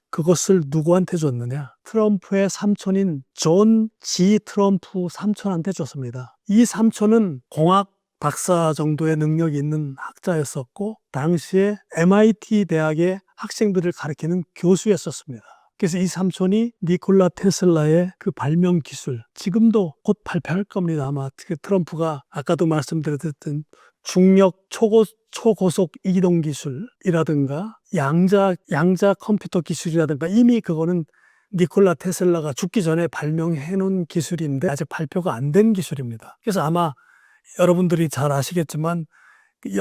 S1: 그것을 누구한테 줬느냐? 트럼프의 삼촌인 존 G. 트럼프 삼촌한테 줬습니다. 이 삼촌은 공학 박사 정도의 능력이 있는 학자였었고 당시에 MIT 대학의 학생들을 가르치는 교수였었습니다. 그래서 이 삼촌이 니콜라 테슬라의 그 발명 기술, 지금도 곧 발표할 겁니다. 아마 트럼프가 아까도 말씀드렸던 중력 초고속 이동 기술이라든가 양자 컴퓨터 기술이라든가 이미 그거는 니콜라 테슬라가 죽기 전에 발명해 놓은 기술인데 아직 발표가 안 된 기술입니다. 그래서 아마 여러분들이 잘 아시겠지만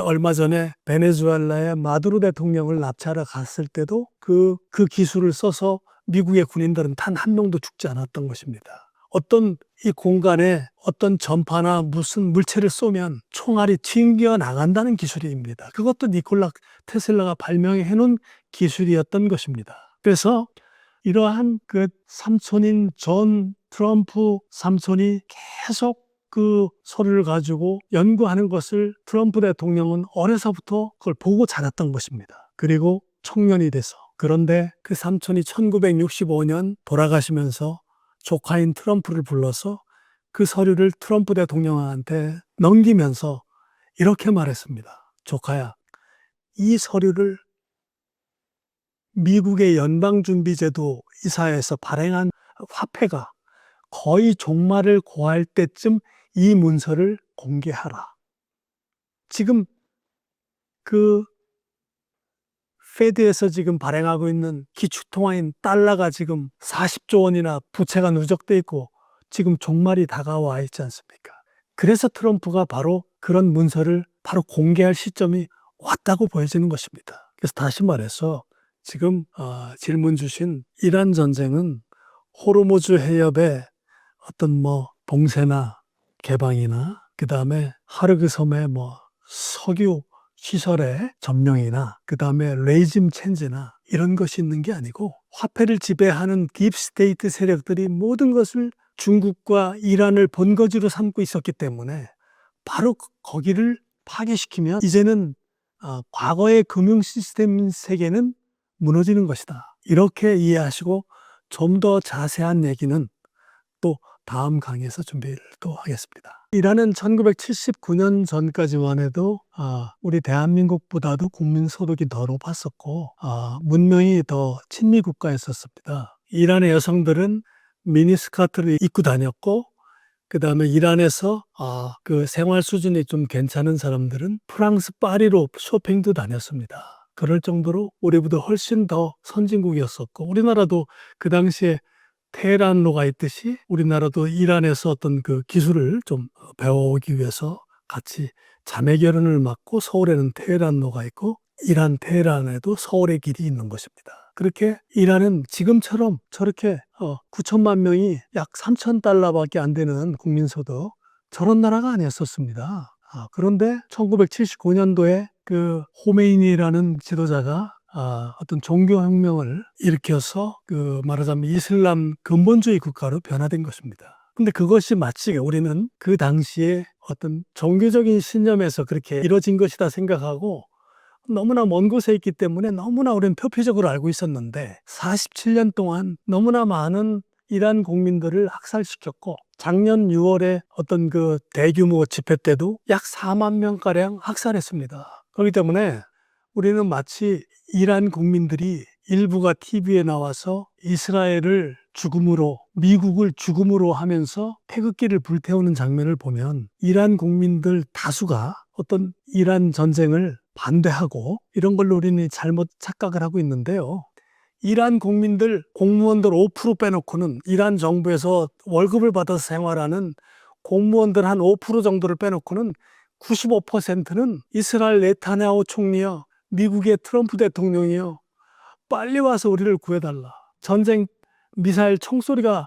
S1: 얼마 전에 베네수엘라의 마두로 대통령을 납치하러 갔을 때도 그 기술을 써서 미국의 군인들은 단 한 명도 죽지 않았던 것입니다. 어떤 이 공간에 어떤 전파나 무슨 물체를 쏘면 총알이 튕겨 나간다는 기술입니다. 그것도 니콜라 테슬라가 발명해 놓은 기술이었던 것입니다. 그래서 이러한 그 삼촌인 존 트럼프 삼촌이 계속 그 서류를 가지고 연구하는 것을 트럼프 대통령은 어려서부터 그걸 보고 자랐던 것입니다. 그리고 청년이 돼서. 그런데 그 삼촌이 1965년 돌아가시면서 조카인 트럼프를 불러서 그 서류를 트럼프 대통령한테 넘기면서 이렇게 말했습니다. 조카야, 이 서류를 미국의 연방준비제도 이사회에서 발행한 화폐가 거의 종말을 고할 때쯤 이 문서를 공개하라. 지금 그 페드에서 지금 발행하고 있는 기축통화인 달러가 지금 40조 원이나 부채가 누적돼 있고 지금 종말이 다가와 있지 않습니까? 그래서 트럼프가 바로 그런 문서를 바로 공개할 시점이 왔다고 보여지는 것입니다. 그래서 다시 말해서 지금 질문 주신 이란 전쟁은 호르무즈 해협의 어떤 봉쇄나 개방이나 그 다음에 하르그 섬의 석유 시설의 점령이나 그 다음에 레이짐 체인지나 이런 것이 있는 게 아니고 화폐를 지배하는 딥스테이트 세력들이 모든 것을 중국과 이란을 본거지로 삼고 있었기 때문에 바로 거기를 파괴시키면 이제는 과거의 금융 시스템 세계는 무너지는 것이다. 이렇게 이해하시고 좀 더 자세한 얘기는 또 다음 강의에서 준비를 또 하겠습니다. 이란은 1979년 전까지만 해도 우리 대한민국보다도 국민소득이 더 높았었고 문명이 더 친미 국가였었습니다. 이란의 여성들은 미니스커트를 입고 다녔고 그 다음에 이란에서 그 생활 수준이 좀 괜찮은 사람들은 프랑스 파리로 쇼핑도 다녔습니다. 그럴 정도로 우리보다 훨씬 더 선진국이었었고 우리나라도 그 당시에 테헤란로가 있듯이 우리나라도 이란에서 어떤 그 기술을 좀 배워오기 위해서 같이 자매 결혼을 맡고 서울에는 테헤란로가 있고 이란 테헤란에도 서울의 길이 있는 것입니다. 그렇게 이란은 지금처럼 저렇게 9천만 명이 약 3천 달러밖에 안 되는 국민소득 저런 나라가 아니었었습니다. 그런데 1979년도에 그 호메이니라는 지도자가 어떤 종교혁명을 일으켜서 말하자면 이슬람 근본주의 국가로 변화된 것입니다. 근데 그것이 마치 우리는 그 당시에 어떤 종교적인 신념에서 그렇게 이루어진 것이다 생각하고 너무나 먼 곳에 있기 때문에 너무나 우리는 표피적으로 알고 있었는데 47년 동안 너무나 많은 이란 국민들을 학살시켰고 작년 6월에 어떤 그 대규모 집회 때도 약 4만 명가량 학살했습니다. 그렇기 때문에 우리는 마치 이란 국민들이 일부가 TV에 나와서 이스라엘을 죽음으로 미국을 죽음으로 하면서 태극기를 불태우는 장면을 보면 이란 국민들 다수가 어떤 이란 전쟁을 반대하고 이런 걸로 우리는 잘못 착각을 하고 있는데요. 이란 국민들 공무원들 5% 빼놓고는 이란 정부에서 월급을 받아서 생활하는 공무원들 한 5% 정도를 빼놓고는 95%는 이스라엘 네타냐후 총리요, 미국의 트럼프 대통령이요, 빨리 와서 우리를 구해달라. 전쟁 미사일 총소리가,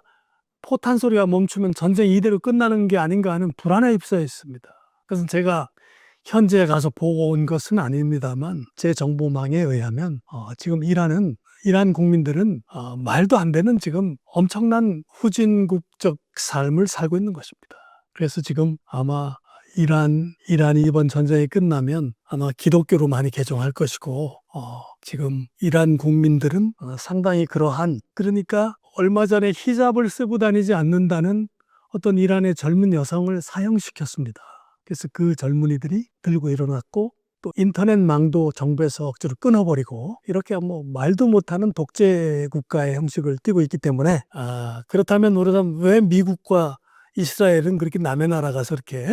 S1: 포탄 소리가 멈추면 전쟁이 이대로 끝나는 게 아닌가 하는 불안에 휩싸여 있습니다. 그래서 제가 현지에 가서 보고 온 것은 아닙니다만 제 정보망에 의하면 지금 이란 국민들은 말도 안 되는 지금 엄청난 후진국적 삶을 살고 있는 것입니다. 그래서 지금 아마 이란이 이번 전쟁이 끝나면 아마 기독교로 많이 개종할 것이고, 지금 이란 국민들은 상당히 그러니까 얼마 전에 히잡을 쓰고 다니지 않는다는 어떤 이란의 젊은 여성을 사형시켰습니다. 그래서 그 젊은이들이 들고 일어났고, 또 인터넷망도 정부에서 억지로 끊어버리고, 이렇게 뭐 말도 못하는 독재 국가의 형식을 띠고 있기 때문에, 그렇다면 왜 미국과 이스라엘은 그렇게 남의 나라 가서 이렇게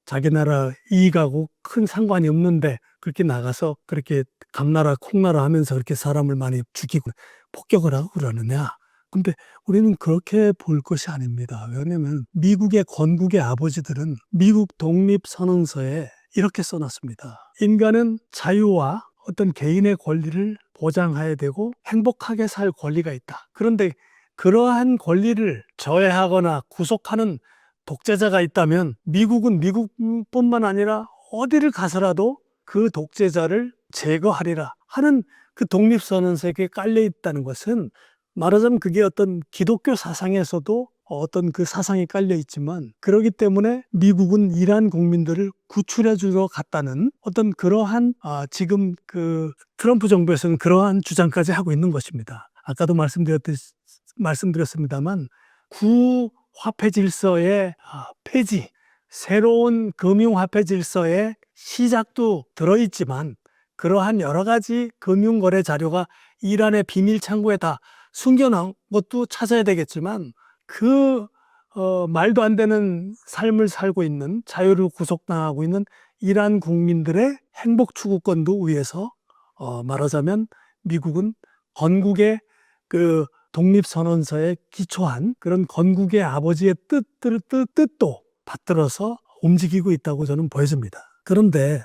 S1: 자기 나라 이익하고 큰 상관이 없는데 그렇게 나가서 그렇게 감나라 콩나라 하면서 그렇게 사람을 많이 죽이고 폭격을 하고 그러느냐. 근데 우리는 그렇게 볼 것이 아닙니다. 왜냐하면 미국의 건국의 아버지들은 미국 독립선언서에 이렇게 써놨습니다. 인간은 자유와 어떤 개인의 권리를 보장해야 되고 행복하게 살 권리가 있다. 그런데 그러한 권리를 저해하거나 구속하는 독재자가 있다면 미국은 미국뿐만 아니라 어디를 가서라도 그 독재자를 제거하리라 하는 그 독립선언서에 깔려 있다는 것은, 말하자면 그게 어떤 기독교 사상에서도 어떤 그 사상이 깔려 있지만, 그러기 때문에 미국은 이란 국민들을 구출해 주러 갔다는 어떤 그러한 지금 그 트럼프 정부에서는 그러한 주장까지 하고 있는 것입니다. 아까도 말씀드렸습니다만 구화폐 질서의 폐지, 새로운 금융화폐 질서의 시작도 들어있지만 그러한 여러 가지 금융거래 자료가 이란의 비밀 창고에 다 숨겨놓은 것도 찾아야 되겠지만, 말도 안 되는 삶을 살고 있는, 자유를 구속당하고 있는 이란 국민들의 행복 추구권도 위해서 말하자면 미국은 건국의 그 독립선언서에 기초한 그런 건국의 아버지의 뜻도 받들어서 움직이고 있다고 저는 보여집니다. 그런데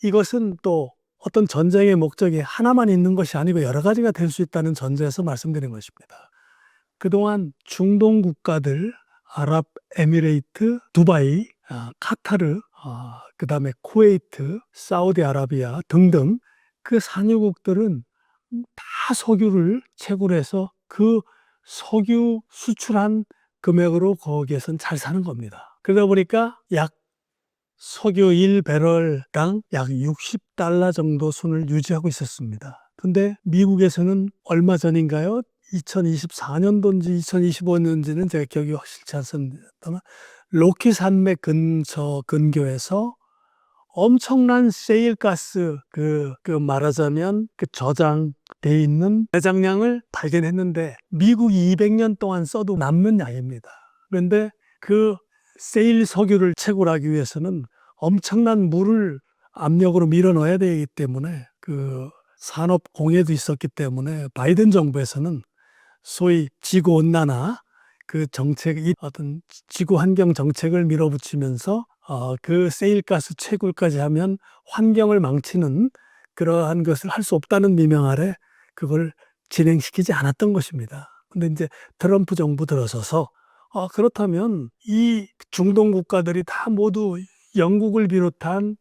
S1: 이것은 또 어떤 전쟁의 목적이 하나만 있는 것이 아니고 여러 가지가 될 수 있다는 전제에서 말씀드린 것입니다. 그동안 중동 국가들, 아랍에미레이트, 두바이, 카타르, 그 다음에 쿠웨이트, 사우디아라비아 등등 그 산유국들은 다 석유를 채굴해서 그 석유 수출한 금액으로 거기에선 잘 사는 겁니다. 그러다 보니까 석유 1배럴당 약 $60 정도 선을 유지하고 있었습니다. 근데 미국에서는 얼마 전인가요? 2024년도인지 2025년인지는 제가 기억이 확실치 않습니다만, 로키 산맥 근교에서 엄청난 세일가스 말하자면 그 저장돼 있는 내장량을 발견했는데 미국이 200년 동안 써도 남는 양입니다. 그런데 그 세일 석유를 채굴하기 위해서는 엄청난 물을 압력으로 밀어 넣어야 되기 때문에 그 산업 공해도 있었기 때문에 바이든 정부에서는 소위 지구 온난화 그 어떤 지구 환경 정책을 밀어붙이면서 그 세일가스 채굴까지 하면 환경을 망치는 그러한 것을 할 수 없다는 미명 아래 그걸 진행시키지 않았던 것입니다. 근데 이제 트럼프 정부 들어서서 그렇다면 이 중동 국가들이 다 모두 영국을 비롯한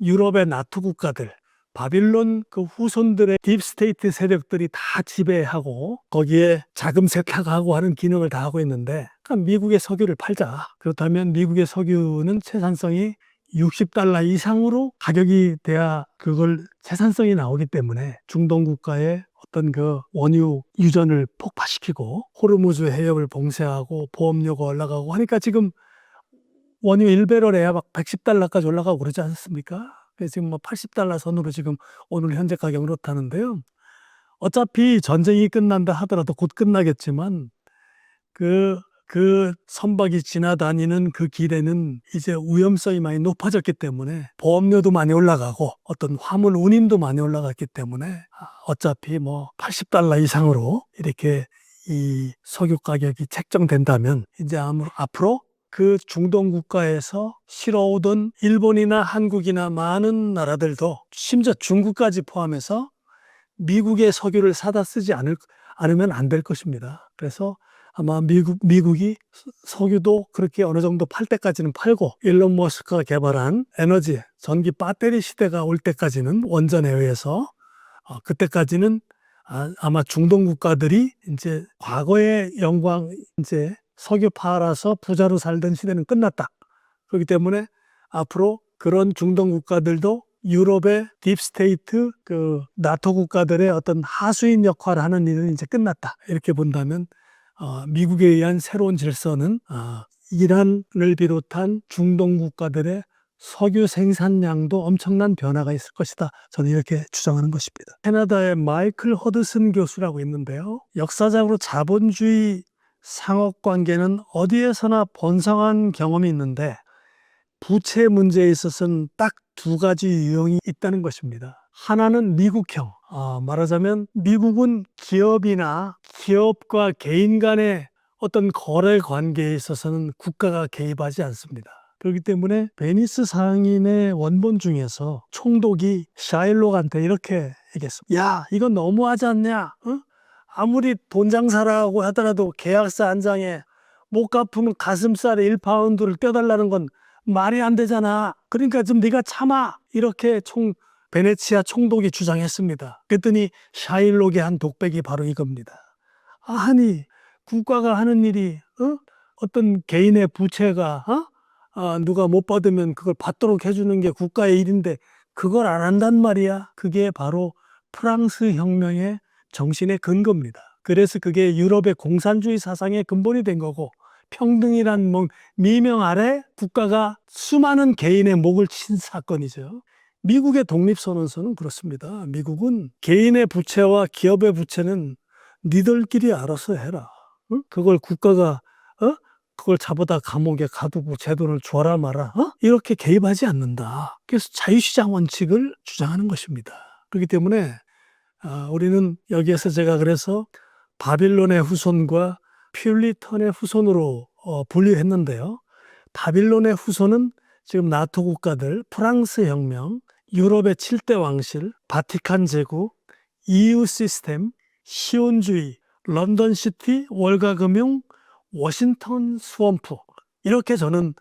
S1: 유럽의 나토 국가들, 바빌론 그 후손들의 딥스테이트 세력들이 다 지배하고 거기에 자금 세탁하고 하는 기능을 다 하고 있는데, 그러니까 미국의 석유를 팔자. 그렇다면 미국의 석유는 생산성이 $60 이상으로 가격이 돼야 그걸 생산성이 나오기 때문에 중동 국가의 어떤 그 원유 유전을 폭파시키고 호르무즈 해협을 봉쇄하고 보험료가 올라가고 하니까 지금 원유 1배럴에야 막 $110까지 올라가고 그러지 않습니까? 그래서 지금 뭐 $80 선으로 지금 오늘 현재 가격은 그렇다는데요. 어차피 전쟁이 끝난다 하더라도 곧 끝나겠지만 그 선박이 지나다니는 그 길에는 이제 위험성이 많이 높아졌기 때문에 보험료도 많이 올라가고 어떤 화물 운임도 많이 올라갔기 때문에 어차피 뭐 $80 이상으로 이렇게 이 석유 가격이 책정된다면 이제 앞으로 그 중동 국가에서 실어오던 일본이나 한국이나 많은 나라들도 심지어 중국까지 포함해서 미국의 석유를 사다 쓰지 않으면 안 될 것입니다. 그래서 아마 미국이 석유도 그렇게 어느 정도 팔 때까지는 팔고, 일론 머스크가 개발한 에너지, 전기 배터리 시대가 올 때까지는 원전에 의해서 그때까지는 아마 중동 국가들이 이제 과거의 영광, 이제 석유 팔아서 부자로 살던 시대는 끝났다. 그렇기 때문에 앞으로 그런 중동 국가들도 유럽의 딥스테이트, 나토 국가들의 어떤 하수인 역할을 하는 일은 이제 끝났다. 이렇게 본다면 미국에 의한 새로운 질서는 이란을 비롯한 중동 국가들의 석유 생산량도 엄청난 변화가 있을 것이다. 저는 이렇게 주장하는 것입니다. 캐나다의 마이클 허드슨 교수라고 있는데요. 역사적으로 자본주의 상업관계는 어디에서나 번성한 경험이 있는데 부채 문제에 있어서는 딱 두 가지 유형이 있다는 것입니다. 하나는 미국형. 말하자면 미국은 기업과 개인 간의 어떤 거래 관계에 있어서는 국가가 개입하지 않습니다. 그렇기 때문에 베니스 상인의 원본 중에서 총독이 샤일록한테 이렇게 얘기했습니다. 야, 이건 너무하지 않냐? 아무리 돈 장사라고 하더라도 계약서 한 장에 못 갚으면 가슴살에 1파운드를 떼달라는 건 말이 안 되잖아. 그러니까 좀 네가 참아. 이렇게 베네치아 총독이 주장했습니다. 그랬더니 샤일록이 한 독백이 바로 이겁니다. 아니, 국가가 하는 일이 어떤 개인의 부채가 누가 못 받으면 그걸 받도록 해주는 게 국가의 일인데 그걸 안 한단 말이야. 그게 바로 프랑스 혁명의 정신의 근거입니다. 그래서 그게 유럽의 공산주의 사상의 근본이 된 거고, 평등이란 미명 아래 국가가 수많은 개인의 목을 친 사건이죠. 미국의 독립선언서는 그렇습니다. 미국은 개인의 부채와 기업의 부채는 니들끼리 알아서 해라. 그걸 국가가 그걸 잡아다 감옥에 가두고 제 돈을 줘라 마라. 이렇게 개입하지 않는다. 그래서 자유시장 원칙을 주장하는 것입니다. 그렇기 때문에 우리는 여기에서 제가 그래서 바빌론의 후손과 퓰리턴의 후손으로 분류했는데요. 바빌론의 후손은 지금 나토 국가들, 프랑스 혁명, 유럽의 7대 왕실, 바티칸 제국, EU 시스템, 시온주의, 런던 시티, 월가 금융, 워싱턴 스왑프, 이렇게 저는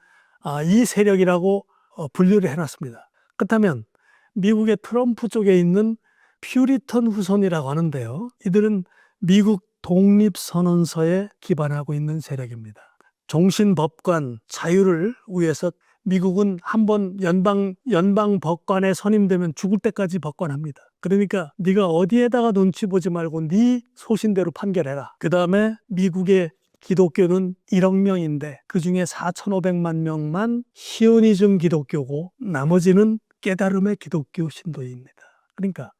S1: 이 세력이라고 분류를 해놨습니다. 그렇다면 미국의 트럼프 쪽에 있는 퓨리턴 후손이라고 하는데요. 이들은 미국 독립선언서에 기반하고 있는 세력입니다. 종신법관, 자유를 위해서 미국은 한번 연방 법관에 선임되면 죽을 때까지 법관합니다. 그러니까 네가 어디에다가 눈치 보지 말고 네 소신대로 판결해라. 그 다음에 미국의 기독교는 1억 명인데 그중에 4,500만 명만 시오니즘 기독교고 나머지는 깨달음의 기독교 신도입니다. 그러니까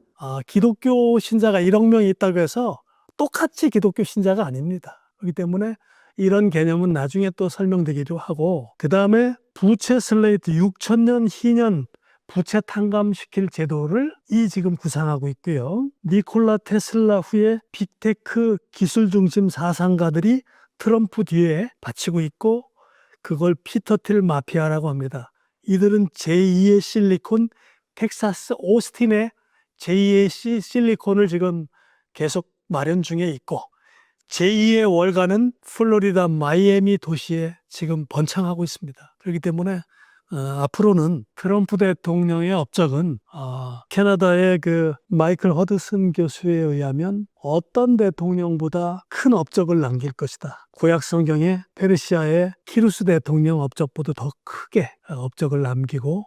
S1: 기독교 신자가 1억 명이 있다고 해서 똑같이 기독교 신자가 아닙니다. 그렇기 때문에 이런 개념은 나중에 또 설명되기도 하고, 그 다음에 부채 슬레이트 6,000년 희년 부채 탕감시킬 제도를 지금 구상하고 있고요. 니콜라 테슬라 후에 빅테크 기술 중심 사상가들이 트럼프 뒤에 바치고 있고, 그걸 피터 틸 마피아라고 합니다. 이들은 제2의 실리콘, 텍사스 오스틴의 제2의 실리콘을 지금 계속 마련 중에 있고, 제2의 월가는 플로리다 마이애미 도시에 지금 번창하고 있습니다. 그렇기 때문에 앞으로는 트럼프 대통령의 업적은 캐나다의 그 마이클 허드슨 교수에 의하면 어떤 대통령보다 큰 업적을 남길 것이다. 구약 성경에 페르시아의 키루스 대통령 업적보다 더 크게 업적을 남기고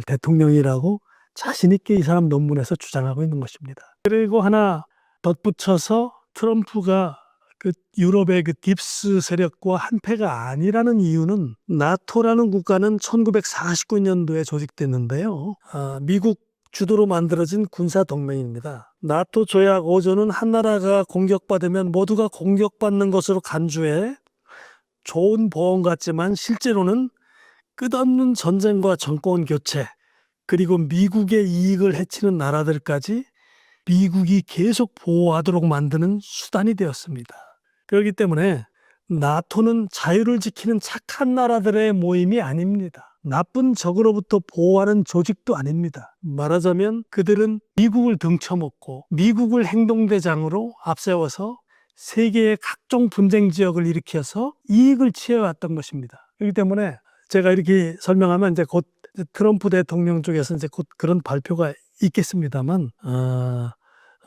S1: 대통령이라고 자신 있게 이 사람 논문에서 주장하고 있는 것입니다. 그리고 하나 덧붙여서 트럼프가 그 유럽의 그 딥스 세력과 한패가 아니라는 이유는 나토라는 국가는 1949년도에 조직됐는데요. 미국 주도로 만들어진 군사 동맹입니다. 나토 조약 5조는 한 나라가 공격받으면 모두가 공격받는 것으로 간주해 좋은 보험 같지만 실제로는 끝없는 전쟁과 정권 교체, 그리고 미국의 이익을 해치는 나라들까지 미국이 계속 보호하도록 만드는 수단이 되었습니다. 그렇기 때문에 나토는 자유를 지키는 착한 나라들의 모임이 아닙니다. 나쁜 적으로부터 보호하는 조직도 아닙니다. 말하자면 그들은 미국을 등쳐먹고 미국을 행동대장으로 앞세워서 세계의 각종 분쟁 지역을 일으켜서 이익을 취해왔던 것입니다. 그렇기 때문에 제가 이렇게 설명하면 이제 곧 트럼프 대통령 쪽에서 이제 곧 그런 발표가 있겠습니다만,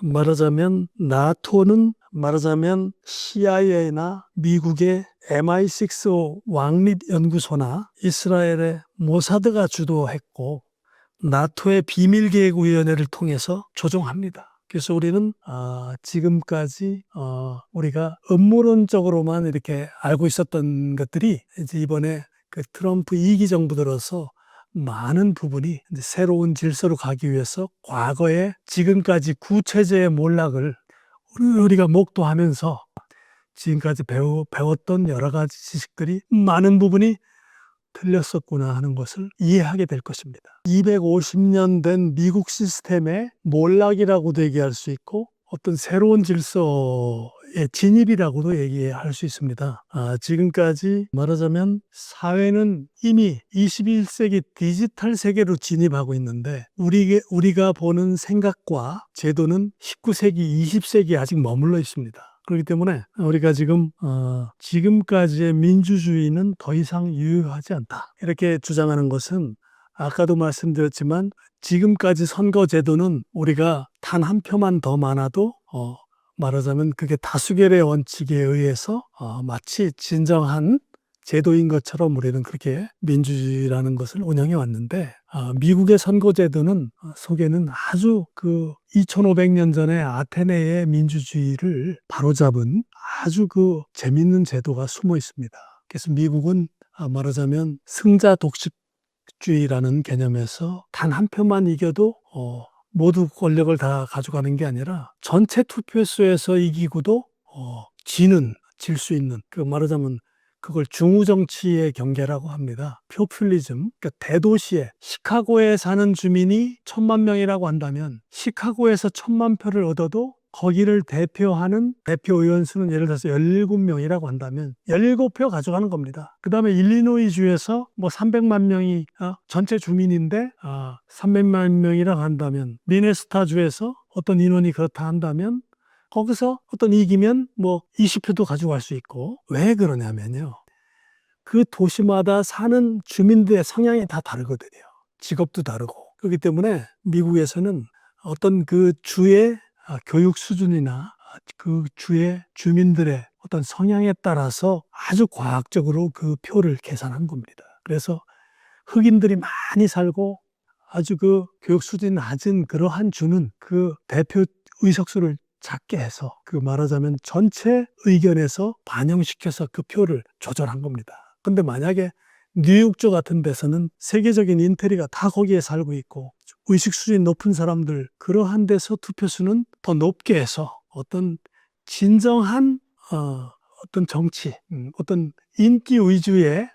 S1: 말하자면 나토는 말하자면 CIA나 미국의 MI6 왕립 연구소나 이스라엘의 모사드가 주도했고 나토의 비밀계획위원회를 통해서 조종합니다. 그래서 우리는 지금까지 우리가 음모론적으로만 이렇게 알고 있었던 것들이 이제 이번에 그 트럼프 2기 정부 들어서 많은 부분이 이제 새로운 질서로 가기 위해서 과거에 지금까지 구체제의 몰락을 우리가 목도하면서 지금까지 배웠던 여러 가지 지식들이 많은 부분이 틀렸었구나 하는 것을 이해하게 될 것입니다. 250년 된 미국 시스템의 몰락이라고도 얘기할 수 있고 어떤 새로운 질서의 진입이라고도 얘기할 수 있습니다. 지금까지 말하자면 사회는 이미 21세기 디지털 세계로 진입하고 있는데 우리가 보는 생각과 제도는 19세기, 20세기에 아직 머물러 있습니다. 그렇기 때문에 우리가 지금까지의 민주주의는 더 이상 유효하지 않다. 이렇게 주장하는 것은 아까도 말씀드렸지만 지금까지 선거 제도는 우리가 단 한 표만 더 많아도 말하자면 그게 다수결의 원칙에 의해서 마치 진정한 제도인 것처럼 우리는 그렇게 민주주의라는 것을 운영해 왔는데 미국의 선거 제도는 속에는 아주 2500년 전에 아테네의 민주주의를 바로잡은 아주 재밌는 제도가 숨어 있습니다. 그래서 미국은 말하자면 승자 독식주의라는 개념에서 단 한 표만 이겨도 모두 권력을 다 가져가는 게 아니라 전체 투표수에서 이기고도 질 수 있는 말하자면 그걸 중우정치의 경계라고 합니다. 포퓰리즘, 그러니까 대도시에 시카고에 사는 주민이 1000만 명이라고 한다면 시카고에서 1000만 표를 얻어도 거기를 대표하는 대표의원 수는 예를 들어서 17명이라고 한다면 17표 가져가는 겁니다. 그 다음에 일리노이주에서 300만 명이 전체 주민인데 300만 명이라고 한다면 미네소타주에서 어떤 인원이 그렇다 한다면 거기서 어떤 이기면 20표도 가져갈 수 있고 왜 그러냐면요. 그 도시마다 사는 주민들의 성향이 다 다르거든요. 직업도 다르고. 그렇기 때문에 미국에서는 어떤 그 주의 교육 수준이나 그 주의 주민들의 어떤 성향에 따라서 아주 과학적으로 그 표를 계산한 겁니다. 그래서 흑인들이 많이 살고 아주 교육 수준이 낮은 그러한 주는 그 대표 의석수를 작게 해서 말하자면 전체 의견에서 반영시켜서 그 표를 조절한 겁니다. 근데 만약에 뉴욕주 같은 데서는 세계적인 인테리가 다 거기에 살고 있고 의식 수준이 높은 사람들 그러한 데서 투표수는 더 높게 해서 어떤 진정한 어떤 정치, 어떤 인기 위주의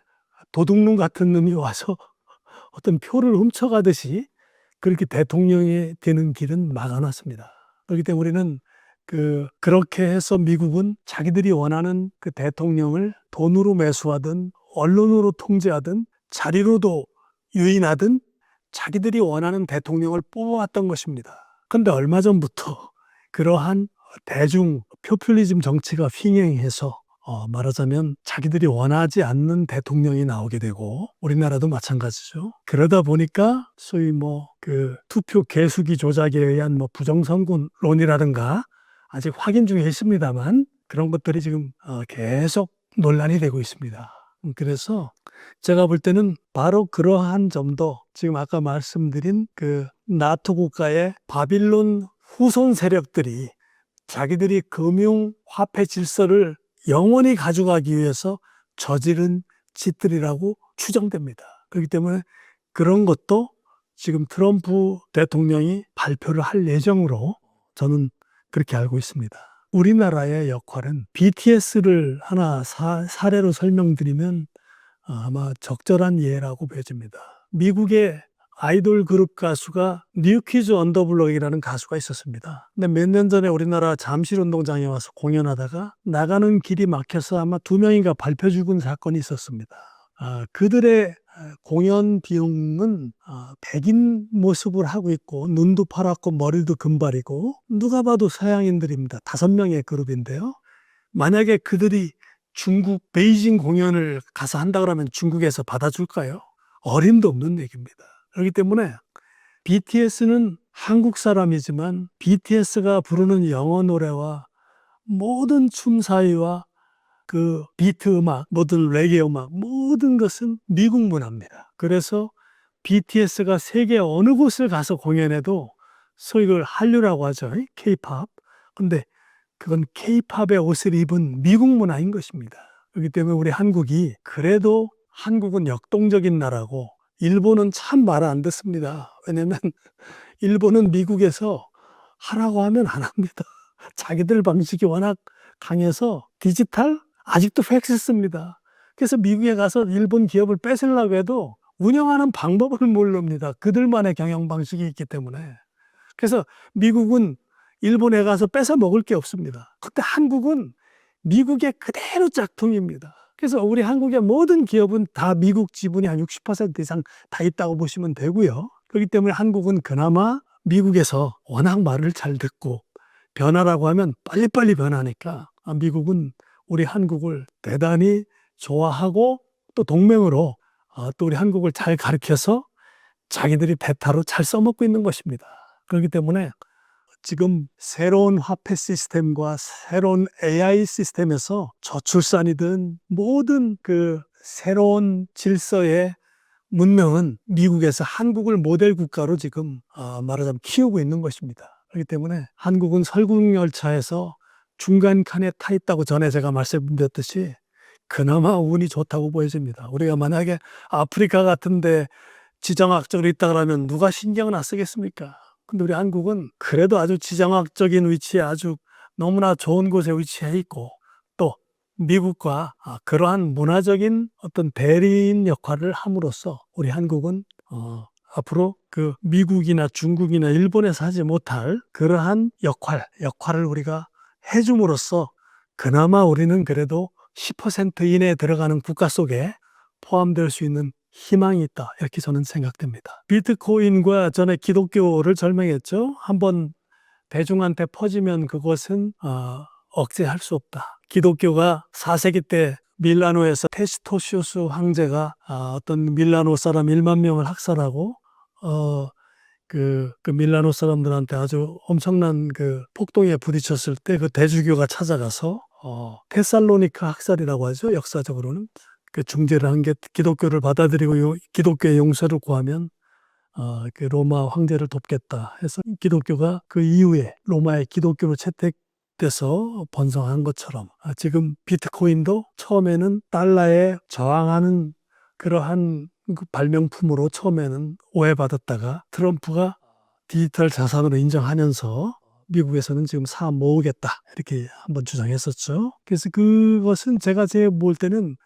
S1: 도둑놈 같은 놈이 와서 어떤 표를 훔쳐가듯이 그렇게 대통령이 되는 길은 막아놨습니다. 그렇기 때문에 우리는 그렇게 해서 미국은 자기들이 원하는 그 대통령을 돈으로 매수하든 언론으로 통제하든 자리로도 유인하든 자기들이 원하는 대통령을 뽑아왔던 것입니다. 그런데 얼마 전부터 그러한 대중 포퓰리즘 정치가 횡행해서 말하자면 자기들이 원하지 않는 대통령이 나오게 되고 우리나라도 마찬가지죠. 그러다 보니까 소위 투표 개수기 조작에 의한 부정선거론이라든가 아직 확인 중에 있습니다만 그런 것들이 지금 계속 논란이 되고 있습니다. 그래서 제가 볼 때는 바로 그러한 점도 지금 아까 말씀드린 나토 국가의 바빌론 후손 세력들이 자기들이 금융 화폐 질서를 영원히 가져가기 위해서 저지른 짓들이라고 추정됩니다. 그렇기 때문에 그런 것도 지금 트럼프 대통령이 발표를 할 예정으로 저는 그렇게 알고 있습니다. 우리나라의 역할은 BTS를 하나 사례로 설명드리면 아마 적절한 예라고 보여집니다. 미국의 아이돌 그룹 가수가 뉴키즈 언더블럭이라는 가수가 있었습니다. 근데 몇 년 전에 우리나라 잠실운동장에 와서 공연하다가 나가는 길이 막혀서 아마 2명인가 밟혀 죽은 사건이 있었습니다. 그들의 공연 비용은 백인 모습을 하고 있고 눈도 파랗고 머리도 금발이고 누가 봐도 서양인들입니다. 5명의 그룹인데요. 만약에 그들이 중국 베이징 공연을 가서 한다 그러면 중국에서 받아줄까요? 어림도 없는 얘기입니다. 그렇기 때문에 BTS는 한국 사람이지만 BTS가 부르는 영어 노래와 모든 춤 사위와 그 비트 음악, 모든 레게 음악, 모든 것은 미국 문화입니다. 그래서 BTS가 세계 어느 곳을 가서 공연해도 소위 그걸 한류라고 하죠. K-팝. 근데 그건 K-팝의 옷을 입은 미국 문화인 것입니다. 그렇기 때문에 우리 한국이 그래도 한국은 역동적인 나라고 일본은 참 말 안 듣습니다. 왜냐면 일본은 미국에서 하라고 하면 안 합니다. 자기들 방식이 워낙 강해서 디지털 아직도 팩스 씁니다. 그래서 미국에 가서 일본 기업을 뺏으려고 해도 운영하는 방법을 모릅니다. 그들만의 경영 방식이 있기 때문에. 그래서 미국은 일본에 가서 뺏어 먹을 게 없습니다. 근데 한국은 미국의 그대로 짝퉁입니다. 그래서 우리 한국의 모든 기업은 다 미국 지분이 한 60% 이상 다 있다고 보시면 되고요. 그렇기 때문에 한국은 그나마 미국에서 워낙 말을 잘 듣고 변화라고 하면 빨리빨리 변하니까 미국은 우리 한국을 대단히 좋아하고 또 동맹으로 또 우리 한국을 잘 가르쳐서 자기들이 베타로 잘 써먹고 있는 것입니다. 그렇기 때문에 지금 새로운 화폐 시스템과 새로운 AI 시스템에서 저출산이든 모든 그 새로운 질서의 문명은 미국에서 한국을 모델 국가로 지금 말하자면 키우고 있는 것입니다. 그렇기 때문에 한국은 설국열차에서 중간 칸에 타 있다고 전에 제가 말씀드렸듯이 그나마 운이 좋다고 보여집니다. 우리가 만약에 아프리카 같은데 지정학적으로 있다 그러면 누가 신경을 안 쓰겠습니까? 근데 우리 한국은 그래도 아주 지정학적인 위치에 아주 너무나 좋은 곳에 위치해 있고 또 미국과 그러한 문화적인 어떤 대리인 역할을 함으로써 우리 한국은 앞으로 그 미국이나 중국이나 일본에서 하지 못할 그러한 역할을 우리가 해줌으로써 그나마 우리는 그래도 10% 이내에 들어가는 국가 속에 포함될 수 있는 희망이 있다. 이렇게 저는 생각됩니다. 비트코인과 전에 기독교를 설명했죠. 한번 대중한테 퍼지면 그것은 억제할 수 없다. 기독교가 4세기 때 밀라노에서 테스토시우스 황제가 어떤 밀라노 사람 1만 명을 학살하고 그 밀라노 사람들한테 아주 엄청난 그 폭동에 부딪혔을 때 그 대주교가 찾아가서 테살로니카 학살이라고 하죠. 역사적으로는 그 중재를 한 게 기독교를 받아들이고 기독교의 용서를 구하면 그 로마 황제를 돕겠다 해서 기독교가 그 이후에 로마의 기독교로 채택돼서 번성한 것처럼 지금 비트코인도 처음에는 달러에 저항하는 그러한 그 발명품으로 처음에는 오해받았다가 트럼프가 디지털 자산으로 인정하면서 미국에서는 지금 사업 모으겠다 이렇게 한번 주장했었죠. 그래서 그것은 제가 볼 때는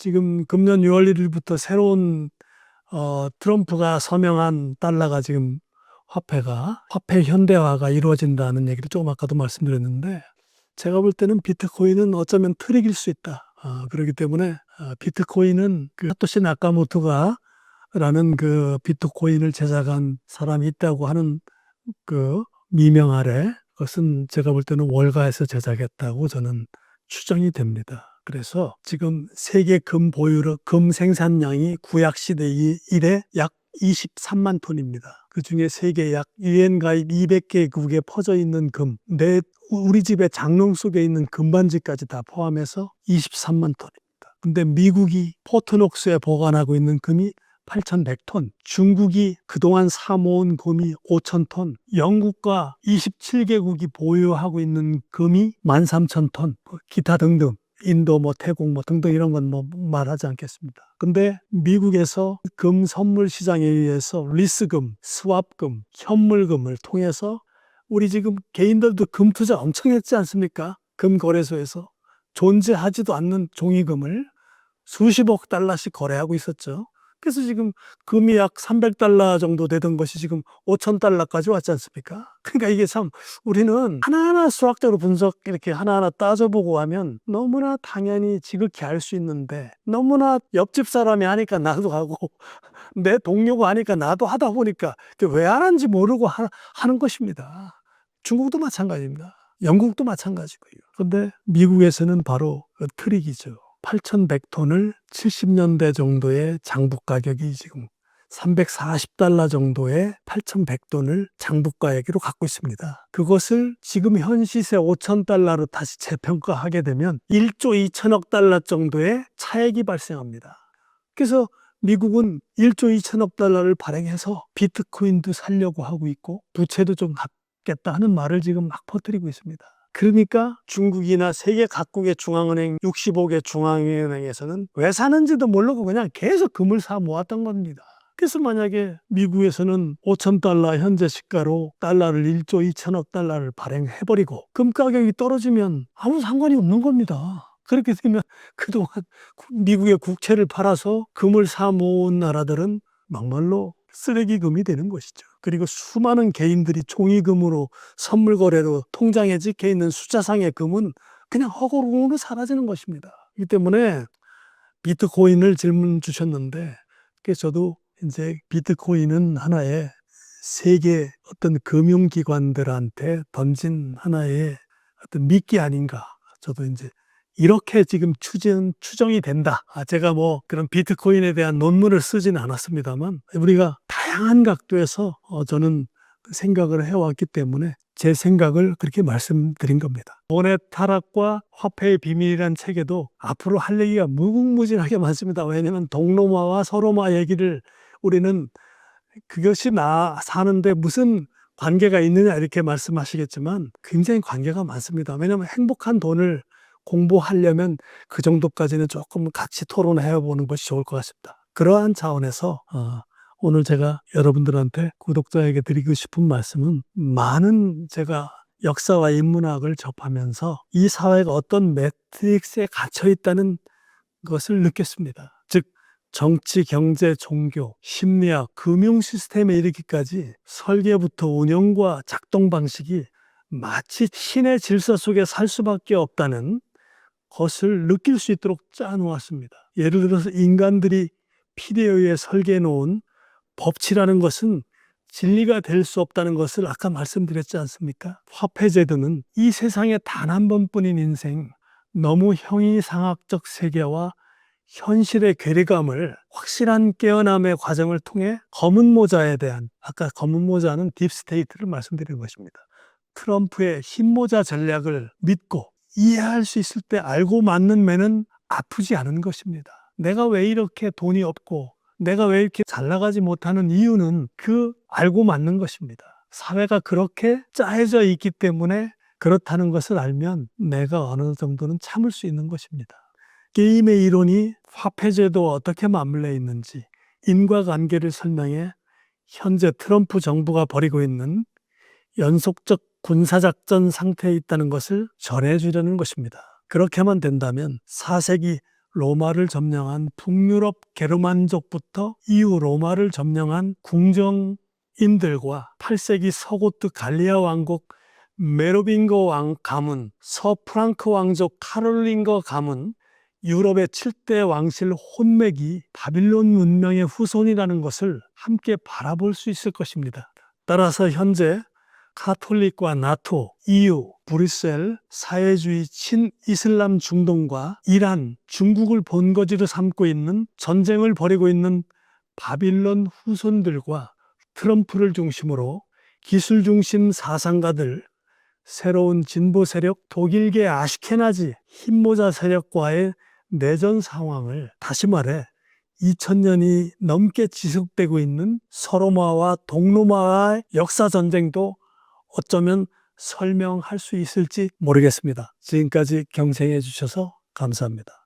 S1: 지금 금년 6월 1일부터 새로운 트럼프가 서명한 달러가 지금 화폐 현대화가 이루어진다는 얘기를 조금 아까도 말씀드렸는데 제가 볼 때는 비트코인은 어쩌면 트릭일 수 있다. 그렇기 때문에 비트코인은 그 사토시 나카모토가 라는 그 비트코인을 제작한 사람이 있다고 하는 그 미명 아래 그것은 제가 볼 때는 월가에서 제작했다고 저는 추정이 됩니다. 그래서 지금 세계 금 생산량이 구약시대 이래 약 23만 톤입니다. 그 중에 세계 약 유엔 가입 200개국에 퍼져 있는 우리 집의 장롱 속에 있는 금반지까지 다 포함해서 23만 톤입니다. 근데 미국이 포트녹스에 보관하고 있는 금이 8,100톤, 중국이 그동안 사모은 금이 5,000톤, 영국과 27개국이 보유하고 있는 금이 13,000톤, 기타 등등. 인도 태국 등등 이런 건 말하지 않겠습니다. 근데 미국에서 금 선물 시장에 의해서 리스금, 스왑금, 현물금을 통해서 우리 지금 개인들도 금 투자 엄청 했지 않습니까? 금 거래소에서 존재하지도 않는 종이금을 수십억 달러씩 거래하고 있었죠. 그래서 지금 금이 약 300달러 정도 되던 것이 지금 5,000달러까지 왔지 않습니까? 그러니까 이게 참 우리는 하나하나 수학적으로 분석 이렇게 하나하나 따져보고 하면 너무나 당연히 지극히 알 수 있는데 너무나 옆집 사람이 하니까 나도 하고 내 동료가 하니까 나도 하다 보니까 왜 안 하는지 모르고 하는 것입니다. 중국도 마찬가지입니다. 영국도 마찬가지고요. 그런데 미국에서는 바로 그 트릭이죠. 8,100톤을 70년대 정도의 장부 가격이 지금 340달러 정도의 8,100톤을 장부 가격으로 갖고 있습니다. 그것을 지금 현 시세 5,000달러로 다시 재평가하게 되면 1조 2천억 달러 정도의 차액이 발생합니다. 그래서 미국은 1조 2천억 달러를 발행해서 비트코인도 살려고 하고 있고 부채도 좀 갚겠다 하는 말을 지금 막 퍼뜨리고 있습니다. 그러니까 중국이나 세계 각국의 중앙은행 65개 중앙은행에서는 왜 사는지도 모르고 그냥 계속 금을 사 모았던 겁니다. 그래서 만약에 미국에서는 5,000달러 현재 시가로 달러를 1조 2천억 달러를 발행해버리고 금 가격이 떨어지면 아무 상관이 없는 겁니다. 그렇게 되면 그동안 미국의 국채를 팔아서 금을 사 모은 나라들은 막말로 쓰레기금이 되는 것이죠. 그리고 수많은 개인들이 종이금으로 선물 거래로 통장에 찍혀 있는 숫자상의 금은 그냥 허구로 사라지는 것입니다. 이 때문에 비트코인을 질문 주셨는데 그래서 저도 이제 비트코인은 하나의 세계 어떤 금융기관들한테 던진 하나의 어떤 미끼 아닌가. 저도 이제 이렇게 지금 추정이 된다. 제가 뭐 그런 비트코인에 대한 논문을 쓰지는 않았습니다만 우리가 다양한 각도에서 저는 생각을 해왔기 때문에 제 생각을 그렇게 말씀드린 겁니다. 돈의 타락과 화폐의 비밀이란 책에도 앞으로 할 얘기가 무궁무진하게 많습니다. 왜냐하면 동로마와 서로마 얘기를 우리는 그것이 나 사는데 무슨 관계가 있느냐 이렇게 말씀하시겠지만 굉장히 관계가 많습니다. 왜냐하면 행복한 돈을 공부하려면 그 정도까지는 조금 같이 토론해 보는 것이 좋을 것 같습니다. 그러한 차원에서 오늘 제가 여러분들한테 구독자에게 드리고 싶은 말씀은 많은 제가 역사와 인문학을 접하면서 이 사회가 어떤 매트릭스에 갇혀 있다는 것을 느꼈습니다. 즉 정치, 경제, 종교, 심리학, 금융 시스템에 이르기까지 설계부터 운영과 작동 방식이 마치 신의 질서 속에 살 수밖에 없다는 것을 느낄 수 있도록 짜놓았습니다. 예를 들어서 인간들이 필요에 의해 설계해 놓은 법치라는 것은 진리가 될 수 없다는 것을 아까 말씀드렸지 않습니까? 화폐제도는 이 세상에 단 한 번뿐인 인생, 너무 형이상학적 세계와 현실의 괴리감을 확실한 깨어남의 과정을 통해 검은 모자에 대한, 아까 검은 모자는 딥스테이트를 말씀드린 것입니다. 트럼프의 흰모자 전략을 믿고 이해할 수 있을 때 알고 맞는 매는 아프지 않은 것입니다. 내가 왜 이렇게 돈이 없고 내가 왜 이렇게 잘 나가지 못하는 이유는 그 알고 맞는 것입니다. 사회가 그렇게 짜여져 있기 때문에 그렇다는 것을 알면 내가 어느 정도는 참을 수 있는 것입니다. 게임의 이론이 화폐제도와 어떻게 맞물려 있는지 인과관계를 설명해 현재 트럼프 정부가 벌이고 있는 연속적 군사작전 상태에 있다는 것을 전해주려는 것입니다. 그렇게만 된다면 4세기 로마를 점령한 북유럽 게르만족부터 이후 로마를 점령한 궁정인들과 8세기 서고트 갈리아 왕국 메로빙거 왕 가문, 서프랑크 왕족 카롤링거 가문, 유럽의 7대 왕실 혼맥이 바빌론 문명의 후손이라는 것을 함께 바라볼 수 있을 것입니다. 따라서 현재 카톨릭과 나토, EU, 브뤼셀, 사회주의 친이슬람 중동과 이란, 중국을 본거지로 삼고 있는 전쟁을 벌이고 있는 바빌론 후손들과 트럼프를 중심으로 기술 중심 사상가들, 새로운 진보 세력, 독일계 아슈케나지, 흰모자 세력과의 내전 상황을 다시 말해 2000년이 넘게 지속되고 있는 서로마와 동로마의 역사 전쟁도 어쩌면 설명할 수 있을지 모르겠습니다. 지금까지 경청해 주셔서 감사합니다.